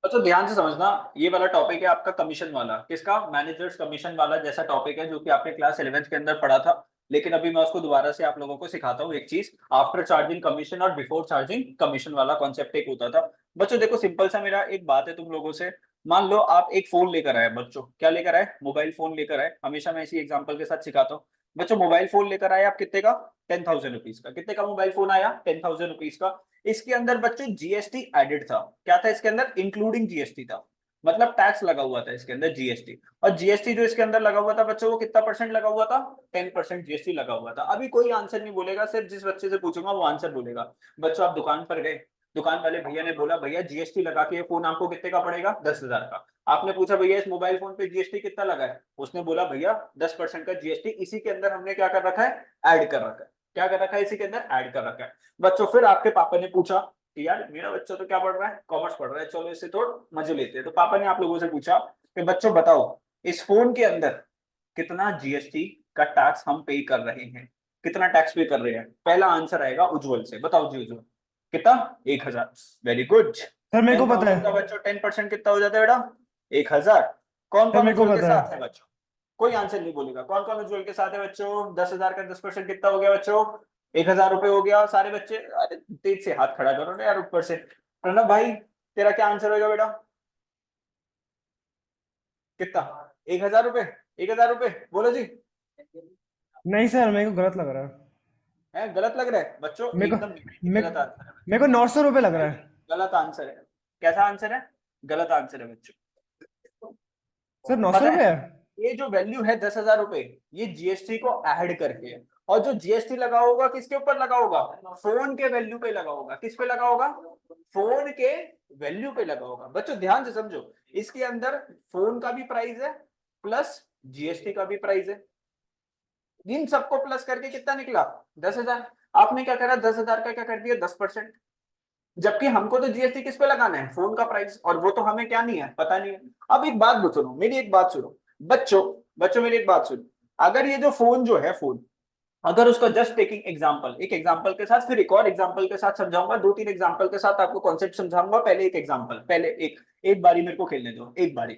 तो ध्यान से समझना, ये वाला टॉपिक है आपका कमीशन वाला, किसका, मैनेजर्स कमीशन वाला जैसा टॉपिक है जो कि आपने क्लास 11th के अंदर पढ़ा था। लेकिन अभी मैं उसको दोबारा से आप लोगों को सिखाता हूँ एक चीज, आफ्टर चार्जिंग कमीशन और बिफोर चार्जिंग कमीशन वाला कॉन्सेप्ट एक होता था। बच्चों देखो सिंपल सा मेरा एक बात है तुम लोगों से। मान लो आप एक फोन लेकर आए, बच्चों क्या लेकर आए, मोबाइल फोन लेकर आए, हमेशा मैं इसी एग्जांपल के साथ सिखाता हूँ। बच्चों मोबाइल फोन लेकर आए आप कितने का, 10,000 रुपीज का। कितने का मोबाइल फोन आया, 10,000 रुपीज का। इसके अंदर बच्चों जीएसटी एडेड था। क्या था इसके अंदर, इंक्लूडिंग जीएसटी था। मतलब टैक्स लगा हुआ था इसके अंदर, जीएसटी। और जीएसटी जो इसके अंदर लगा हुआ था बच्चों, वो कितना परसेंट लगा हुआ था, 10% जीएसटी लगा हुआ था। अभी कोई आंसर नहीं बोलेगा, सिर्फ जिस बच्चे से पूछूंगा वो आंसर बोलेगा। बच्चों आप दुकान पर गए, दुकान वाले भैया ने बोला भैया जीएसटी लगा के ये फोन आपको कितने का पड़ेगा, 10,000 का। आपने पूछा भैया इस मोबाइल फोन पे जीएसटी कितना लगा है, उसने बोला भैया 10% का जीएसटी इसी के अंदर हमने क्या कर रखा है, ऐड कर रखा है। क्या कर रखा है, इसी के अंदर ऐड कर रखा है। बच्चों फिर आपके पापा ने पूछा कि यार मेरा बच्चा तो क्या पढ़ रहा है, कॉमर्स पढ़ रहा है, चलो इससे थोड़ा मजे लेते हैं। तो पापा ने आप लोगों से पूछा कि बच्चों बताओ इस फोन के अंदर कितना जीएसटी का टैक्स हम पे कर रहे हैं, कितना टैक्स पे कर रहे हैं। पहला आंसर आएगा उज्जवल से, बताओ जी उज्जवल। कितना, 1,000। Very good. सर मेरे को टेन पता थाउजेंड का है। बच्चों 10% कितना हो जाता है बेटा, 1,000। कौन सर कौन मेरे को उज्जवल के पता साथ है। है बच्चों, कोई आंसर नहीं बोलेगा, कौन कौन उज्जवल के साथ है बच्चों। 10,000 का 10% कितना हो गया बच्चों, 1,000 रुपए हो गया। सारे बच्चे अरे तेज से हाथ खड़ा करो ना यार ऊपर से। प्रणव भाई तेरा क्या आंसर होगा बेटा, कितना, 1,000 रुपए, 1,000 रुपए बोलो जी। नहीं सर, मेरे को गलत लग रहा है। है गलत लग रहा है बच्चों, मेरे को एकदम गलत आंसर है मेरे को 900 रुपये लग रहा भाई, है। गलत आंसर है। कैसा आंसर है, गलत आंसर है बच्चों। सर, 900 पता रुपये है है। ये जो वैल्यू है 10,000 रुपए, ये जीएसटी को ऐड करके है। और जो जीएसटी लगा होगा किसके ऊपर लगा होगा, फोन के वैल्यू पे लगा होगा। किस पे लगा होगा, फोन के वैल्यू पे लगा होगा। बच्चों ध्यान से समझो, इसके अंदर फोन का भी प्राइस है प्लस जीएसटी का भी प्राइस है। इन सबको प्लस करके कितना निकला, 10,000। आपने क्या करा, 10,000 का क्या कर दिया, 10%। जबकि हमको तो जीएसटी किस पे लगाना है, फोन का प्राइस, और वो तो हमें क्या नहीं है, पता नहीं है। अब एक बात सुनो, मेरी एक बात सुनो बच्चों, बच्चों मेरी एक बात सुनो। अगर ये जो फोन जो है फोन, अगर उसका जस्ट टेकिंग एग्जांपल, एक एग्जांपल के साथ फिर एक और एग्जांपल के साथ समझाऊंगा, दो तीन एग्जांपल के साथ आपको कॉन्सेप्ट समझाऊंगा। पहले एक एग्जांपल, पहले एक एक बारी मेरे को खेलने दो, एक बारी।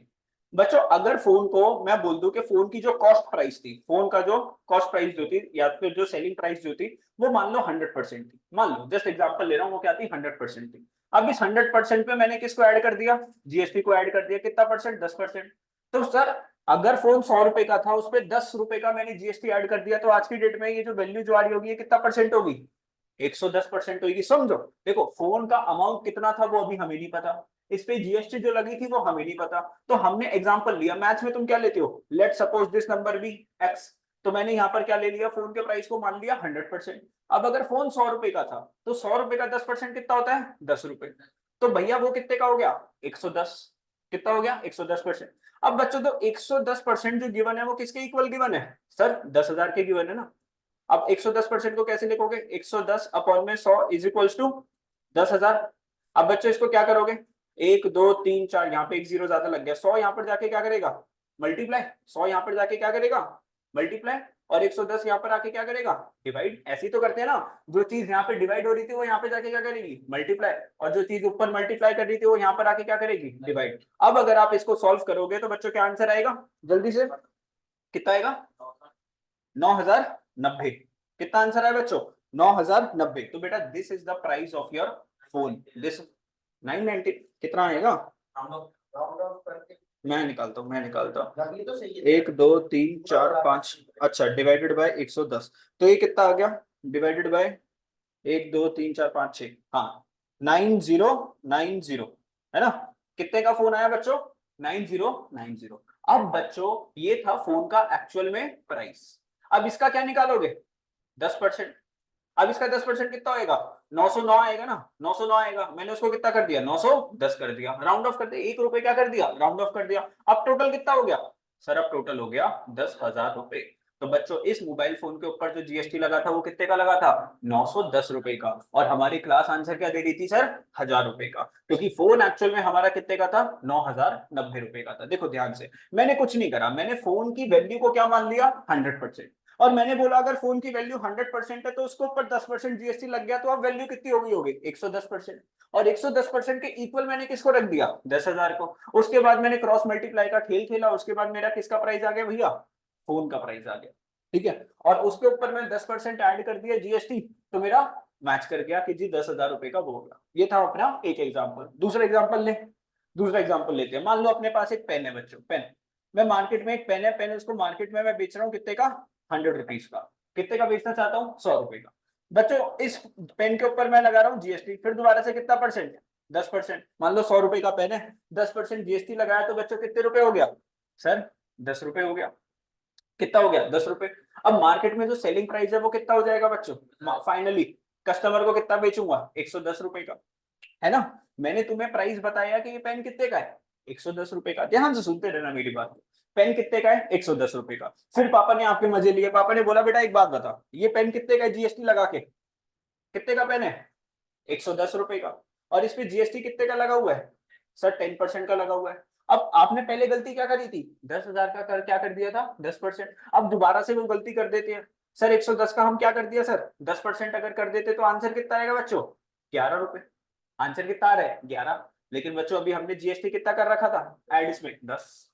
बच्चों अगर फोन को मैं बोल दूं कि फोन की जो कॉस्ट प्राइस थी, फोन का जो कॉस्ट प्राइस जो थी या फिर जो सेलिंग प्राइस जो थी, वो मान लो 100% थी। मान लो जस्ट एग्जांपल ले रहा हूँ, वो क्या थी, 100% थी। अब इस 100% पे मैंने किसको ऐड कर दिया, जीएसटी को ऐड कर दिया। कितना परसेंट, 10%। तो सर अगर फोन 100 रुपए का था, उस पर 10 रुपए का मैंने जीएसटी ऐड कर दिया, तो आज की डेट में ये जो वैल्यू जो आ रही होगी ये कितना परसेंट होगी, 110% होगी। समझो देखो फोन का अमाउंट कितना था वो अभी हमें नहीं पता, इस पे जीएसटी जो लगी थी वो हमें नहीं पता। तो हमने एग्जांपल लिया, मैथ्स में तुम क्या लेते हो, let suppose this number be X. तो मैंने यहाँ पर क्या ले लिया, फोन के प्राइस को मान लिया 100%। अब अगर फोन 100 रुपए का था, तो 100 रुपए का 10% कितना होता है, 10 रुपए। तो भैया वो कितने का हो गया, 110। कितना हो गया, 110%। अब बच्चों तो 110% जो गिवन है वो किसके इक्वल गिवन है, सर 10,000 के गिवन है ना। अब 110% को कैसे लिखोगे, 110 अपॉन में 100 इज इक्वल्स टू 10,000। अब बच्चों इसको क्या करोगे, एक दो तीन चार, यहाँ पे एक जीरो ज्यादा लग गया, 100 यहाँ पर जाके क्या करेगा, मल्टीप्लाई। 100 यहाँ पर जाके क्या करेगा, मल्टीप्लाई। और 110 यहाँ पर आके क्या करेगा, डिवाइड। ऐसे ही तो करते हैं ना, जो चीज यहाँ पे डिवाइड हो रही थी वो यहाँ पे जाके क्या करेगी, मल्टीप्लाई। और जो चीज ऊपर मल्टीप्लाई कर रही थी वो यहाँ पर आके क्या करेगी, डिवाइड। अब अगर आप इसको सॉल्व करोगे तो बच्चों क्या आंसर आएगा, जल्दी से कितना आएगा, 9,090। कितना आंसर है बच्चों, 9,090। तो बेटा this is the price of your phone, this 990 कितना आएगा, मैं निकालता हूँ, एक दो तीन चार पांच, अच्छा डिवाइडेड बाय 110। तो ये कितना आ गया, डिवाइडेड बाय एक दो तीन चार पांच छह, हाँ 9090, है ना। कितने का फोन आया बच्चों, 9090। अब बच्चों ये था फोन का एक्चुअल में प्राइस। अब इसका क्या निकालोगे, 10%। अब इसका 10% कितना होएगा, 909 आएगा ना, 909 आएगा। मैंने उसको कितना कर दिया, 910 कर दिया, राउंड ऑफ कर दिया, 1 रुपए क्या कर दिया, राउंड ऑफ कर दिया। अब टोटल कितना हो गया, सर अब टोटल हो गया 10,000 रुपए। तो बच्चों इस मोबाइल फोन के ऊपर जो जीएसटी लगा था वो कितने का लगा था, 910 रुपए का। और हमारी क्लास आंसर क्या दे रही थी सर, 1,000 रुपए का, क्योंकि फोन एक्चुअल में हमारा कितने का था, 9,090 रुपए का था। देखो ध्यान से, मैंने कुछ नहीं करा, मैंने फोन की वैल्यू को क्या मान लिया, 100%। और मैंने बोला अगर फोन की वैल्यू 100% है तो उसके ऊपर 10% जीएसटी लग गया, तो अब वैल्यू कितनी होगी 110%। और 110% के इक्वल मैंने किसको रख दिया, 10,000 को। उसके बाद मैंने क्रॉस मल्टीप्लाई का खेल खेला, उसके बाद मेरा किसका प्राइस आ गया भैया, फोन का प्राइस आ गया, ठीक है। और उसके ऊपर मैं 10% ऐड कर दिया जीएसटी, तो मेरा मैच कर गया कि जी 10,000 रुपए का वो होगा। ये था अपना एक एग्जाम्पल। दूसरा एग्जाम्पल ले, दूसरा एग्जाम्पल लेते हैं। मान लो अपने पास एक पेन है बच्चों, पेन। मैं मार्केट में एक पेन है, पेन उसको मार्केट में मैं बेच रहा हूँ कितने का, 100 रुपीज का। कितने का बेचना चाहता हूँ, 100 रुपए का। बच्चों इस पेन के ऊपर मैं लगा रहा हूँ जीएसटी, फिर दोबारा से कितना परसेंट, 10%। मान लो 100 रुपए का पेन है, 10% जीएसटी लगाया, तो बच्चों कितने रुपए हो गया सर, 10 रुपए हो गया। कितना हो गया, 10 रुपए। अब मार्केट में जो सेलिंग प्राइस है वो कितना हो जाएगा बच्चों, फाइनली कस्टमर को कितना बेचूंगा, 110 रुपए का, है ना। मैंने तुम्हें प्राइस बताया कि ये पेन कितने का है, 110 रुपए का। ध्यान से सुनते रहना मेरी बात। पेन कितने का है, 110 रुपए का। फिर पापा ने आपके मजे लिए, पापा ने बोला बेटा एक बात बता, ये पेन कितने का है जीएसटी लगा के, कितने का पेन है, 110 रुपए का। और इस पे जीएसटी कितने का लगा हुआ है सर, 10% का लगा हुआ है। अब आपने पहले गलती क्या करी थी, 10,000 का क्या कर दिया था, 10%। अब दोबारा से वो गलती कर देते हैं सर, 110 का हम क्या कर दिया सर, 10% अगर कर देते तो आंसर कितना आएगा बच्चों, 11 रुपए। आंसर कितना आ रहा है, 11। लेकिन बच्चों अभी हमने जीएसटी कितना कर रखा था ऐड इसमें, 10।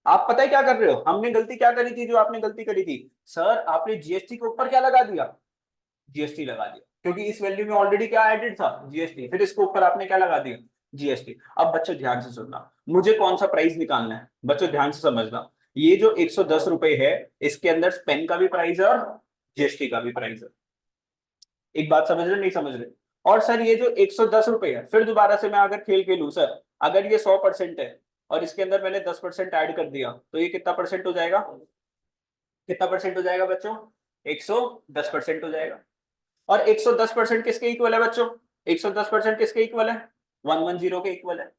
आप पता है क्या कर रहे हो, हमने गलती क्या करी थी, जो आपने गलती करी थी सर, आपने जीएसटी के ऊपर क्या लगा दिया, जीएसटी लगा दिया, क्योंकि इस वैल्यू में ऑलरेडी क्या एडेड था, जीएसटी। फिर इसके ऊपर आपने क्या लगा दिया, जीएसटी। अब बच्चों ध्यान से सुनना, मुझे कौन सा प्राइस निकालना है, बच्चों ध्यान से समझना। ये जो 110 रुपए है, इसके अंदर पेन का भी प्राइस है और जीएसटी का भी प्राइस है। एक बात समझ रहे नहीं समझ रहे। और सर ये जो 110 रुपए है, फिर दोबारा से मैं अगर खेल खेलूं सर, अगर ये 100% है और इसके अंदर मैंने 10% ऐड कर दिया, तो ये कितना परसेंट हो जाएगा, कितना परसेंट हो जाएगा बच्चों, 110% हो जाएगा। और 110% किसके इक्वल है बच्चों, 110% किसके इक्वल है, 110 के इक्वल है।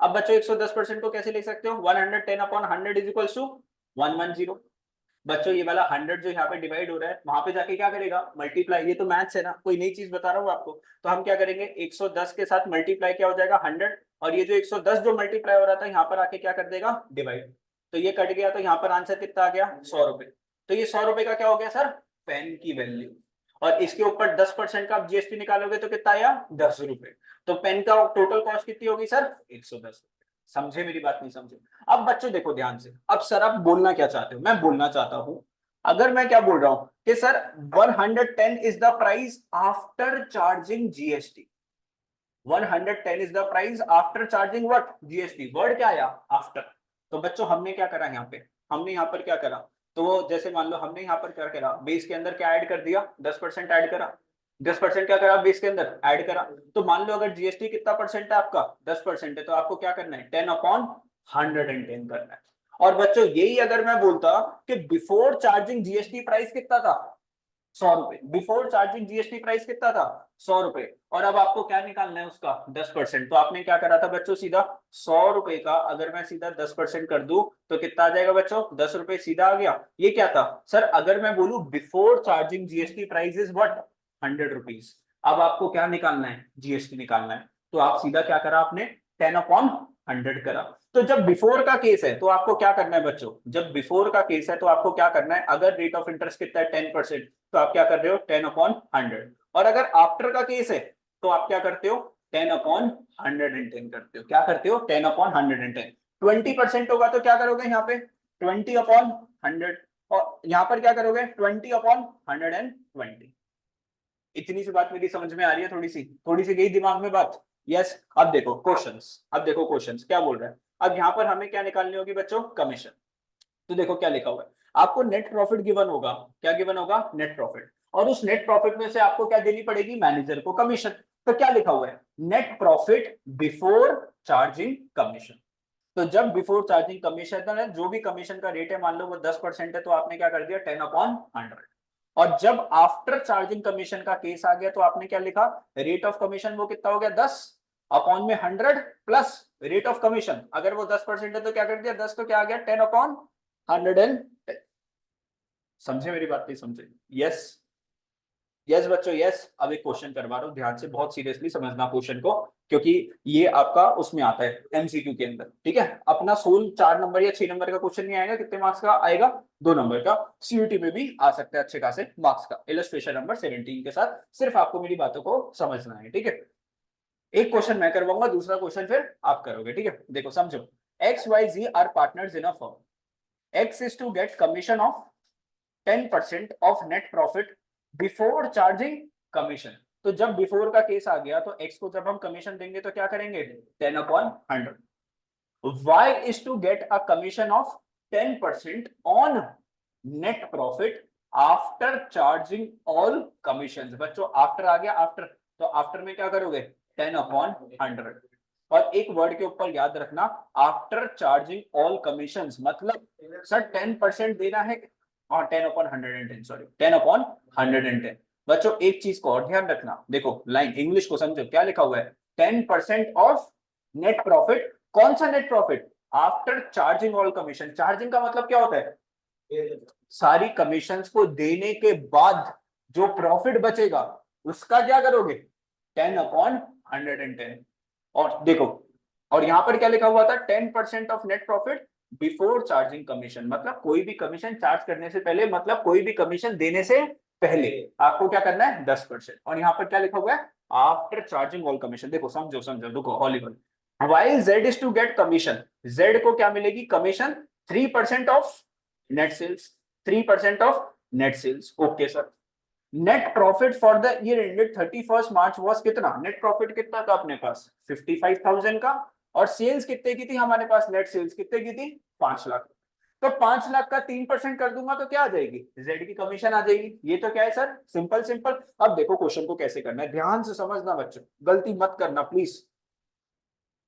अब बच्चों 110% को कैसे लिख सकते हो, 110 अपॉन 100 इज इक्वल टू 110। बच्चों ये वाला 100 जो यहाँ पे डिवाइड हो रहा है, वहां पे जाके क्या करेगा, मल्टीप्लाई। ये तो मैथ्स है ना, कोई नई चीज बता रहा हूँ आपको। तो हम क्या करेंगे, 110 के साथ मल्टीप्लाई क्या हो जाएगा, 100। और ये जो 110 जो मल्टीप्लाई हो रहा था, यहाँ पर आके क्या कर देगा, डिवाइड। तो ये कट गया, तो यहाँ पर आंसर कितना आ गया, 100 रुपए। तो ये 100 रुपए का क्या हो गया सर, पेन की वैल्यू। और इसके ऊपर 10% का आप जीएसटी निकालोगे तो कितना आया, 10 रुपए। तो पेन का टोटल कॉस्ट कितनी होगी सर, 110। समझे मेरी बात, नहीं समझे। अब बच्चों देखो ध्यान से, अब सर आप बोलना क्या चाहते हो, मैं बोलना चाहता हूं, अगर मैं क्या बोल रहा हूं कि sir 110 is the price after charging GST. 110 is the price after charging what, GST. Word क्या आया, आफ्टर। तो बच्चों हमने क्या करा यहाँ पे, हमने यहाँ पर क्या करा, तो जैसे मान लो हमने यहाँ पर क्या करा, बेस के अंदर क्या ऐड कर दिया, 10% ऐड करा। 10% क्या करा, बेस के अंदर ऐड करा। तो मान लो अगर जीएसटी कितना परसेंट है आपका, 10% है, तो आपको क्या करना है, 10/110 करना है। और बच्चों यही अगर मैं बोलता कि बिफोर चार्जिंग जीएसटी प्राइस कितना था, 100 रुपए। बिफोर चार्जिंग जीएसटी प्राइस कितना था, 100 रुपए। और अब आपको क्या निकालना है उसका, 10%। तो आपने क्या करा था बच्चों, सीधा 100 रुपए का अगर मैं सीधा 10% कर दूं तो कितना आ जाएगा बच्चों, 10 रुपए सीधा आ गया। ये क्या था सर, अगर मैं बोलूं before charging GST price is what, 100 rupees. अब आपको क्या निकालना है, जीएसटी निकालना है। तो आप सीधा क्या करा आपने, 10/100 करा। तो जब बिफोर का केस है तो आपको क्या करना है बच्चों, जब बिफोर का केस है तो आपको क्या करना है, अगर रेट ऑफ इंटरेस्ट कितना है 10%, तो आप क्या कर रहे हो, 10/100। और अगर आफ्टर का केस है तो आप क्या करते हो, 10/110 करते हो। क्या करते हो, 10/110। 20% होगा तो क्या करोगे यहाँ पे, 20/100। और यहाँ पर क्या करोगे, 20/120। इतनी सी बात मेरी समझ में आ रही है, थोड़ी सी गई दिमाग में बात। यस। अब देखो क्वेश्चंस, अब देखो क्वेश्चंस क्या बोल रहा है। अब यहाँ पर हमें क्या निकालनी होगी बच्चों, कमीशन। तो देखो क्या लिखा हुआ है, आपको नेट प्रॉफिट गिवन होगा, क्या गिवन होगा, नेट प्रॉफिट। और उस नेट प्रॉफिट में से आपको क्या देनी पड़ेगी, मैनेजर को कमीशन। तो क्या लिखा हुआ है, net profit before charging commission. तो जब बिफोर चार्जिंग कमीशन है, जो भी कमीशन का रेट है, मान लो वो 10% है, तो आपने क्या कर दिया, 10/100। और जब आफ्टर चार्जिंग कमीशन का केस आ गया तो आपने क्या लिखा, रेट ऑफ कमीशन वो कितना हो गया, 10 अपॉन में 100 प्लस रेट ऑफ कमीशन। अगर वो 10% है तो क्या कर दिया, 10 तो क्या आ गया, 10/110। समझे मेरी बात, नहीं समझे। यस, यस बच्चों यस। अब एक क्वेश्चन करवा रहा हूं, ध्यान से बहुत सीरियसली समझना क्वेश्चन को। क्योंकि ये आपका उसमें आता है एमसीक्यू के अंदर, ठीक है। अपना सोल 4 नंबर या 6 नंबर का क्वेश्चन नहीं आएगा, कितने मार्क्स का आएगा, 2 नंबर का। सीयूटी में भी आ सकता है अच्छे खासे मार्क्स का, इलस्ट्रेशन नंबर 17 के साथ। सिर्फ आपको मेरी बातों को समझना है, ठीक है। एक क्वेश्चन मैं करवाऊंगा, दूसरा क्वेश्चन फिर आप करोगे, ठीक है। देखो समझो, X Y Z R partners in a firm. X is to get commission of 10% of net profit before charging commission. तो जब बिफोर का केस आ गया तो एक्स को जब हम कमीशन देंगे तो क्या करेंगे, 10/100। y is to get a commission of 10% on net profit after charging all commissions। बच्चों आफ्टर आ गया, आफ्टर, तो आफ्टर में क्या करोगे, 10/100। और एक वर्ड के ऊपर याद रखना, आफ्टर चार्जिंग ऑल कमीशंस, मतलब सर 10% देना है, और 10/110, सॉरी 10/110। बच्चों एक चीज को और ध्यान रखना, देखो लाइन इंग्लिश को समझो, क्या लिखा हुआ है, 10% ऑफ नेट प्रॉफिट। कौन सा net profit, after charging all commission. Charging का मतलब क्या होता है, सारी कमीशंस को देने के बाद जो प्रॉफिट बचेगा उसका क्या करोगे, 10/110। और देखो, और यहां पर क्या लिखा हुआ था, 10% of net profit before charging commission, मतलब कोई भी कमीशन चार्ज करने से पहले, मतलब कोई भी कमीशन देने से पहले आपको क्या करना है, 10%। और यहाँ पर क्या लिखा हुआ है, आफ्टर चार्जिंग ऑल कमीशन। देखो समझो समझो, देखो Hollywood, while z is to get commission, z को क्या मिलेगी, commission 3% of net sales, 3% of net sales. Okay sir, net profit for the year ended 31 March was कितना, नेट प्रॉफिट कितना था अपने पास, 55,000 का। और सेल्स कितने की थी हमारे पास, नेट सेल्स कितने की थी, 5 लाख। तो 5 लाख का 3% कर दूंगा तो क्या आ जाएगी, जेड की कमीशन आ जाएगी। ये तो क्या है सर, सिंपल सिंपल। अब देखो क्वेश्चन को कैसे करना है, ध्यान से समझना बच्चों, गलती मत करना प्लीज,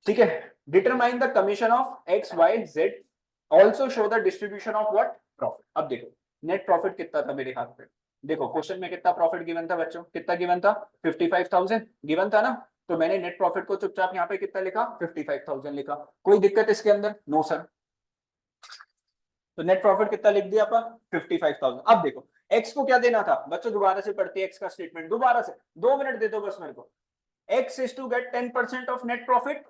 ठीक है। Determine the commission of X Y Z, also show the distribution of what, profit. अब देखो नेट प्रॉफिट कितना था मेरे हाथ पे, देखो क्वेश्चन में कितना प्रॉफिट गिवन था बच्चों, कितना गिवन था, 55,000 गिवन था ना। तो मैंने नेट प्रॉफिट को चुपचाप यहाँ पे कितना लिखा, 55,000 लिखा। कोई दिक्कत इसके अंदर, नो सर। तो नेट प्रॉफिट कितना लिख दिया अपन, 55,000। अब देखो एक्स को क्या देना था बच्चों, दोबारा से पढ़ते एक्स का स्टेटमेंट, दोबारा से 2 मिनट दे दो बस मेरे को। X is to get 10% of net profit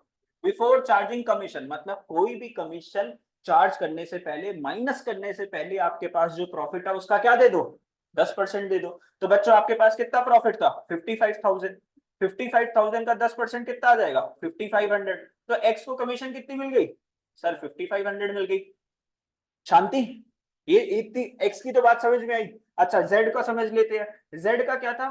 before charging commission, मतलब कोई भी कमीशन चार्ज करने से पहले, माइनस करने से पहले आपके पास जो प्रॉफिट है उसका क्या दे दो, 10% दे दो। तो बच्चों आपके पास कितना प्रॉफिट था, 55,000। 55,000 का 10% कितना आ जाएगा, 5500। तो एक्स को कमीशन कितनी मिल गई सर, 5500 मिल गई। शांति, ये इतनी एक्स की तो बात समझ में आई। अच्छा जेड का समझ लेते हैं, जेड का क्या था,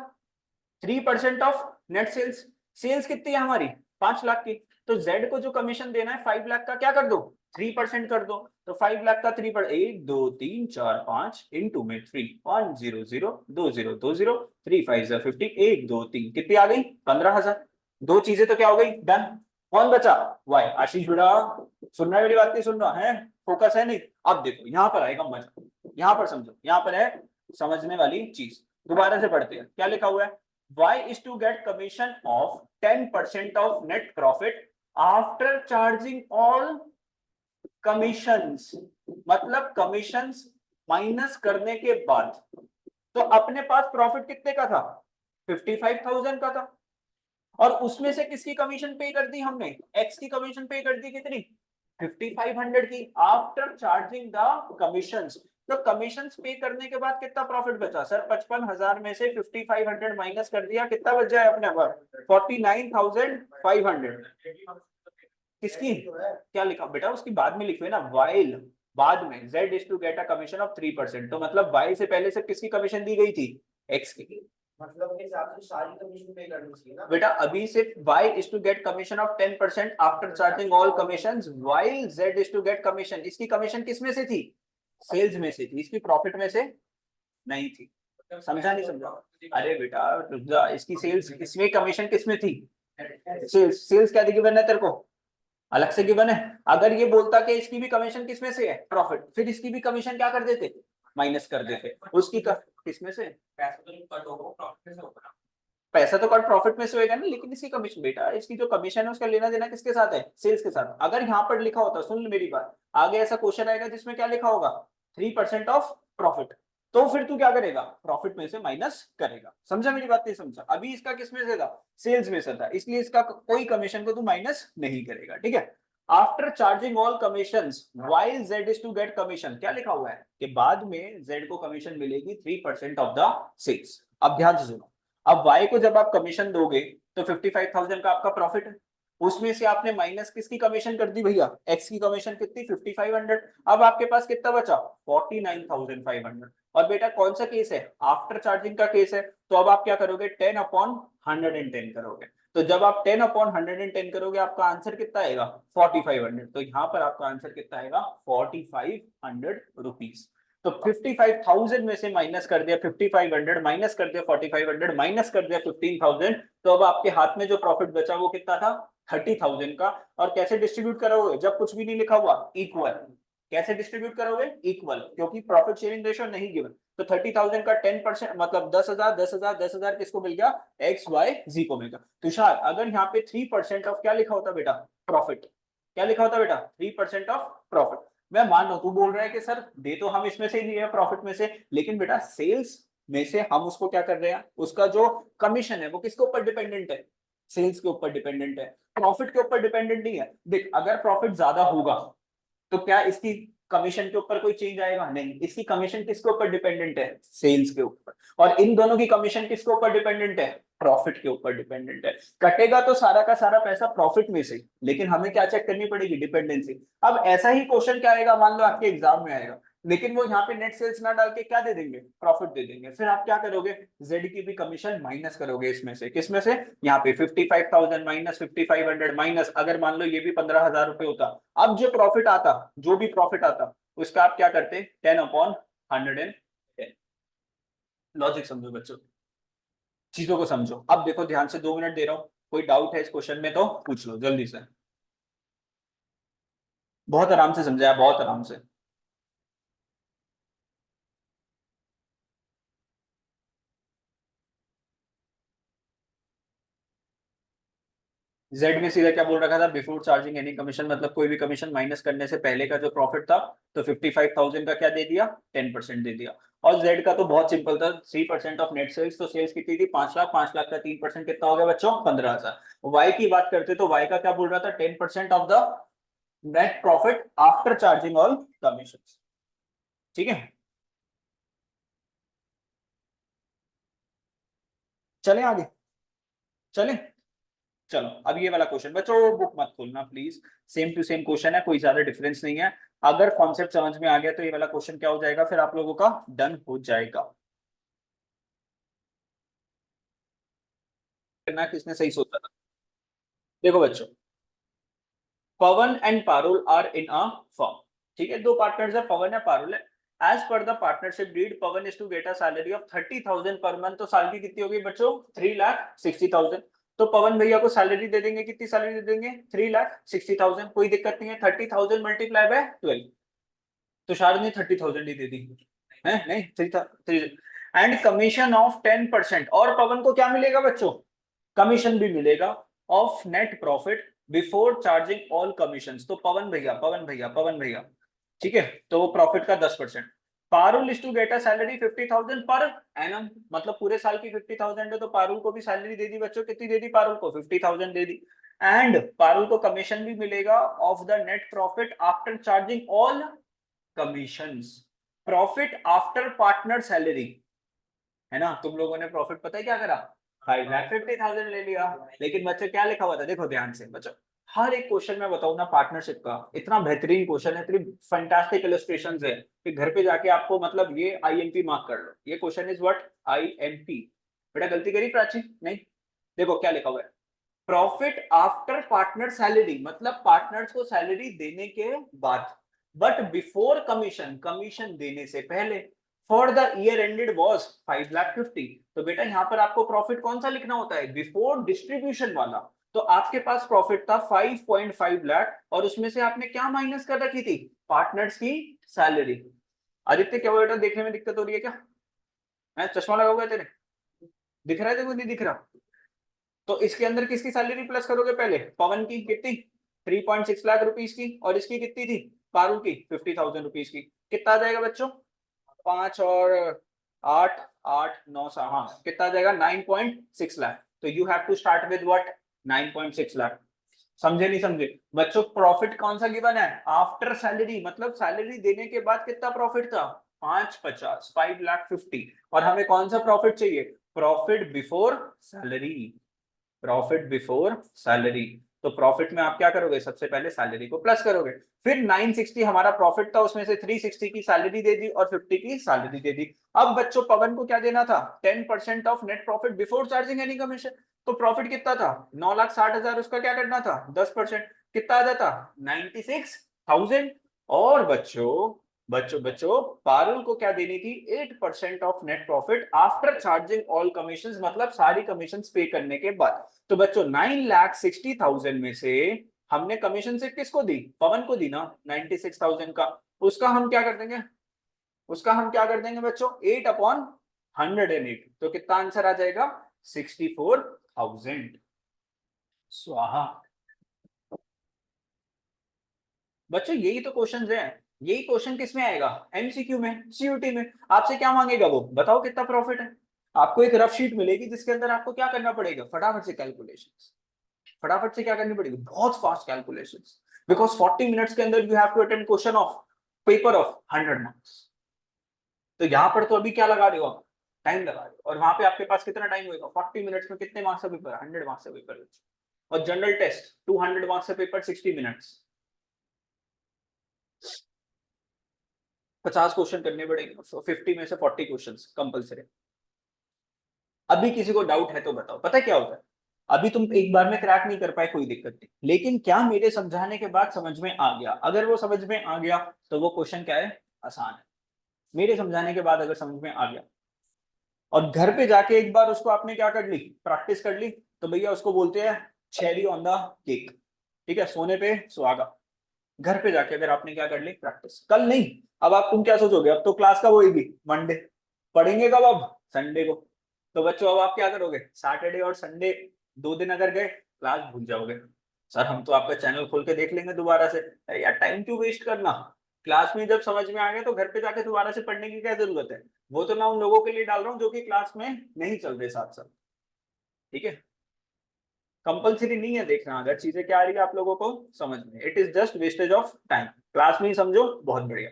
3% ऑफ नेट सेल्स। सेल्स कितनी है हमारी, 5 लाख की। तो जेड को जो कमीशन देना है 5 लाख का, क्या कर दो, 3% कर दो। तो 5 लाख का 3 पर 1 2 3 4 5 इंटू में 3, 1 0 0 2 0 2 0 3 5 50, 1 2 3 कितनी आ गई, 15,000। दो चीजें तो क्या हो गई, डन। कौन बचा, वाई। आशीष बेटा सुनना है मेरी बात, नहीं सुन रहा है, फोकस है नहीं। अब देखो यहाँ पर आएगा मजा, यहाँ पर समझो, यहाँ पर है समझने वाली चीज। दोबारा से पढ़ते हैं, क्या लिखा हुआ है, y is to get commission of 10% of net profit after charging all commissions, मतलब commissions माइनस करने के बाद। तो अपने पास प्रॉफिट कितने का था, 55,000 का था। और उसमें से किसकी कमीशन पे कर दी हमने, एक्स की कमीशन पे कर दी, कितनी, 5500 की, आफ्टर चार्जिंग द कमीशंस। तो कमीशंस पे करने के बाद कितना प्रॉफिट बचा सर, 55,000 में से 5500 माइनस कर दिया, कितना बच जाए अपने पास, 49,500। किसकी, क्या लिखा बेटा, उसकी बाद में लिखो ना, वाइल, बाद में z is to get a commission of 3%। तो मतलब y से पहले से किसकी कमीशन दी गई थी, x की। मतलब के हिसाब से सारी कमीशन पे करनी चाहिए ना बेटा अभी सिर्फ y is to get commission of 10% after charging all commissions, while z is to get commission। इसकी कमीशन किस में से थी, सेल्स में से थी, इसकी प्रॉफिट में से नहीं थी। समझा नहीं समझा, अरे बेटा इसकी सेल्स, इसमें कमीशन किस में थी, सेल्स। सेल्स क्या गिवन है तेरे को, अलग से गिवन है। अगर ये बोलता कि इसकी भी कमीशन किस में से है, प्रॉफिट, फिर इसकी भी कमीशन क्या कर देते, माइनस कर देते। उसकी किसमें से, पैसा तो कट प्रॉफिट में से होगा ना, लेकिन इसकी कमीशन, बेटा इसकी जो कमीशन है उसका लेना देना किसके साथ है, सेल्स के साथ। अगर यहाँ पर लिखा होता, सुन मेरी बात, आगे ऐसा क्वेश्चन आएगा जिसमें क्या लिखा होगा, 3% ऑफ प्रॉफिट, तो फिर तू क्या करेगा, प्रॉफिट में से माइनस करेगा। समझा मेरी बात? नहीं समझा? अभी इसका किस में से था, सेल्स में से था, इसलिए इसका कोई कमीशन को तू माइनस नहीं करेगा, ठीक है। After charging all commission while Z is to get commission, क्या लिखा हुआ है कि बाद में जेड को कमीशन मिलेगी 3% ऑफ द सेल्स। अब ध्यान से सुनो, अब वाई को जब आप कमीशन दोगे तो 55,000 का आपका प्रॉफिट है, उसमें से आपने माइनस किसकी कमीशन कर दी भैया, एक्स की कमीशन कितनी, 5500। अब आपके पास कितना बचा, 49,500। और बेटा कौन सा केस है, आफ्टर चार्जिंग का केस है, तो अब आप क्या करोगे, 10/110 करोगे। तो जब आप 10/110 करोगे आपका आंसर कितना आएगा, 4500। तो यहाँ पर आपका आंसर कितना आएगा, 4500 रुपीज। तो 55,000 में से माइनस कर दिया 5500, माइनस कर दिया 4500, माइनस कर दिया 15,000, तो अब आपके हाथ में जो प्रॉफिट बचा वो कितना था, 30,000 का। और कैसे डिस्ट्रीब्यूट करोगे, जब कुछ भी नहीं लिखा हुआ, इक्वल। कैसे डिस्ट्रीब्यूट करोगे, इक्वल, क्योंकि प्रॉफिट शेयरिंग रेशियो नहीं गिवन। तो 30,000 का 10% मतलब 10,000, 10,000, 10,000 किसको मिल गया, एक्स वाई जी को मिल गया। तुषार अगर यहाँ पे 3% ऑफ क्या लिखा होता बेटा, प्रॉफिट, क्या लिखा होता बेटा, 3% ऑफ प्रॉफिट। मैं मान लो तू बोल रहा है कि सर दे तो हम इसमें से ही है प्रॉफिट में से, लेकिन बेटा सेल्स में से हम उसको क्या कर रहे हैं, उसका जो कमीशन है वो किसके ऊपर डिपेंडेंट है, सेल्स के ऊपर डिपेंडेंट है, प्रॉफिट के ऊपर डिपेंडेंट नहीं है। देख अगर प्रॉफिट ज्यादा होगा तो क्या इसकी कमीशन के ऊपर कोई चेंज आएगा, नहीं, इसकी कमीशन किसके ऊपर डिपेंडेंट है, सेल्स के ऊपर। और इन दोनों की कमीशन किसके ऊपर डिपेंडेंट है, प्रॉफिट के ऊपर डिपेंडेंट है। कटेगा तो सारा का सारा पैसा प्रॉफिट में से, लेकिन हमें क्या चेक करनी पड़ेगी, डिपेंडेंसी। अब ऐसा ही क्वेश्चन क्या आएगा, मान लो आपके एग्जाम में आएगा, लेकिन वो यहाँ पे नेट सेल्स ना डाल के क्या दे देंगे, प्रॉफिट दे देंगे। फिर आप क्या करोगे, जेड की भी कमीशन माइनस करोगे इसमें से, किसमें से, यहाँ पे 55,000 माइनस 5500 माइनस, अगर मान लो ये भी 15,000 रुपए होता, अब जो प्रॉफिट आता, जो भी प्रॉफिट आता उसका आप क्या करते, 10/110। लॉजिक समझो बच्चों, चीजों को समझो। अब देखो ध्यान से, 2 मिनट दे रहा हूं, कोई डाउट है इस क्वेश्चन में तो पूछ लो जल्दी से, बहुत आराम से समझाया, बहुत आराम से। जेड में सीधा क्या बोल रखा था, बिफोर चार्जिंग एनी कमीशन, मतलब कोई भी कमीशन माइनस करने से पहले का जो प्रॉफिट था, तो 55,000 का क्या दे दिया, 10% दे दिया। और जेड का तो बहुत सिंपल था, 3% ऑफ नेट सेल्स, तो सेल्स कितनी थी, 5 लाख, 5 लाख का 3% कितना हो गया बच्चों, 15,000। वाई की बात करते तो वाई का क्या बोल रहा था, 10% of the net profit after charging all commission, ठीक है। चले आगे, चले, चलो अब ये वाला क्वेश्चन बच्चों, बुक मत खोलना please, same to same question है, कोई ज्यादा डिफरेंस नहीं है। अगर कॉन्सेप्ट समझ में आ गया तो ये वाला क्वेश्चन क्या हो जाएगा, फिर आप लोगों का डन हो जाएगा। ना किसने सही सोचा था, देखो बच्चों, Pawan and Parul are in a firm, ठीक है, दो पार्टनर्स है, पवन है पारुल है। As per the partnership deed Pawan is to get a salary of 30,000 per month, तो साल की कितनी होगी बच्चों, 3,60,000। तो पवन भैया को सैलरी दे देंगे, कितनी सैलरी दे देंगे, 3,60,000, कोई दिक्कत नहीं है। 30,000 मल्टीप्लाई बाय 12, तुषार ने 30,000 ही दे दी है, नहीं 3,000। एंड कमीशन ऑफ 10%, और पवन को क्या मिलेगा बच्चों, कमीशन भी मिलेगा of net profit before charging all commission. तो पवन भैया, पवन भैया, पवन भैया, ठीक है, तो प्रॉफिट का 10%। Parul is to get a salary 50,000 per annum, मतलब पूरे साल की 50,000 है, तो पारुल को भी सैलरी दे दी बच्चों, कितनी दे दी, पारुल को 50,000 दे दी। एंड पारुल को कमीशन भी मिलेगा of the net profit after charging all commissions, profit after partner salary, है ना। तुम लोगों ने प्रॉफिट पता है क्या करा, 5,50,000 ले लिया। लेकिन बच्चों क्या लिखा हुआ था, देखो ध्यान से बच्चों, हर एक क्वेश्चन में बताऊं ना, पार्टनरशिप का इतना बेहतरीन क्वेश्चन है, इतनी फैंटास्टिक इलस्ट्रेशंस है कि घर पे जाके आपको मतलब ये आईएमपी मार्क कर लो, ये क्वेश्चन इज व्हाट, आईएमपी। बेटा गलती करी प्राची, नहीं, देखो क्या लिखा हुआ है, प्रॉफिट आफ्टर पार्टनर सैलरी, मतलब पार्टनर्स को सैलरी देने के बाद, बट बिफोर कमीशन, कमीशन देने से पहले। For the year ended was 5,50,000, तो बेटा यहाँ पर आपको प्रॉफिट कौन सा लिखना होता है, बिफोर डिस्ट्रीब्यूशन वाला। तो आपके पास प्रॉफिट था 5.5 लाख, और उसमें से आपने क्या माइनस कर रखी थी, पार्टनर्स की सैलरी। आदित्य क्या बेटा देखने में दिक्कत हो रही है क्या, है चश्मा लगा हुआ है तेरे, दिख रहा है तेरे को, नहीं दिख रहा। तो इसके अंदर किसकी सैलरी प्लस करोगे, पहले पवन की कितनी, 3.6 लाख रुपीस की, और इसकी कितनी थी, पारुल की 50,000 रुपीस की, कितना आ जाएगा बच्चों, 5 और 8 8 9 7, हाँ कितना आ जाएगा 9.6 लाख। तो you have to start with what 9.6 lakh. समझे नहीं समझे बच्चों? प्रॉफिट कौन सा गिवन है? आफ्टर सैलरी, मतलब सैलरी देने के बाद कितना प्रॉफिट था? 550, 5,50,000। और हमें कौन सा प्रॉफिट चाहिए? Profit before salary, profit before salary. तो प्रॉफिट में आप क्या करोगे? सबसे पहले सैलरी को प्लस करोगे, फिर 960 हमारा प्रॉफिट था, उसमें से 360 की सैलरी दे दी और 50 की सैलरी दे दी। अब बच्चों पवन को क्या देना था? 10% of net profit before charging any commission. तो प्रॉफिट कितना था? 9,60,000, उसका क्या करना था? 10%। कितना आ जाता? 96,000। और बच्चों बच्चों बच्चों पारुल को क्या देनी थी? 8% of net profit after charging all commission, मतलब सारी कमीशन पे करने के बाद। तो बच्चों 9,60,000 में से हमने कमीशन सिर्फ किसको दी? पवन को दी ना, 96,000 का। उसका हम क्या कर देंगे? उसका हम क्या कर देंगे बच्चों? 8/108। तो कितना आंसर आ जाएगा? 64,000। स्वाहा। बच्चों यही तो क्वेश्चन है। यही क्वेश्चन किस में आएगा? एमसीक्यू में, सीयूटी में। आपसे क्या मांगेगा वो? बताओ कितना प्रॉफिट है। आपको एक रफ शीट मिलेगी जिसके अंदर आपको क्या करना पड़ेगा? फटाफट से कैलकुलेशंस, फटाफट से क्या करनी पड़ेगी? बहुत फास्ट कैलकुलेशंस। बिकॉज 40 मिनट्स के अंदर you have to attend question of paper of 100 marks. तो यहां पर तो अभी क्या लगा रहे हो आप? टाइम लगा रहे हो। और वहां पे आपके पास कितना टाइम होगा? 40 मिनट्स में कितने मार्क्स का पेपर? 100 मार्क्स का पेपर। और जनरल टेस्ट 200 मार्क्स का पेपर, 60 मिनट्स, 50 क्वेश्चन करने पड़ेंगे। 50 में से 40 क्वेश्चन कंपलसरी। अभी किसी को डाउट है तो बताओ। पता है क्या होता है? अभी तुम एक बार में क्रैक नहीं कर पाए, कोई दिक्कत नहीं, लेकिन क्या मेरे समझाने के बाद समझ में आ गया? अगर वो समझ में आ गया तो वो क्वेश्चन क्या है? आसान है। मेरे समझाने के बाद अगर समझ में आ गया और घर पे जाके एक बार उसको आपने क्या कर ली? प्रैक्टिस कर ली, तो भैया उसको बोलते हैं चेरी ऑन द केक। ठीक है, सोने पे सुहागा। घर पे जाके अगर आपने क्या कर ली? प्रैक्टिस। कल नहीं, अब आप तुम क्या सोचोगे? अब तो क्लास कब होगी? मंडे। पढ़ेंगे कब? अब संडे को। तो बच्चों अब आप क्या करोगे? सैटरडे और संडे 2 दिन अगर गए, क्लास भूल जाओगे। सर हम तो आपका चैनल खोल के देख लेंगे दोबारा से। अरे यार टाइम क्यों वेस्ट करना? क्लास में जब समझ में आ गया तो घर पे जाके दोबारा से पढ़ने की क्या जरूरत है? वो तो मैं उन लोगों के लिए डाल रहा हूँ जो कि क्लास में नहीं चल रहे साथ साथ। ठीक है, कंपलसरी नहीं है देखना अगर चीजें क्या आ रही है आप लोगों को समझ में। It is just wastage of time. Class में ही समझो, बहुत बढ़िया।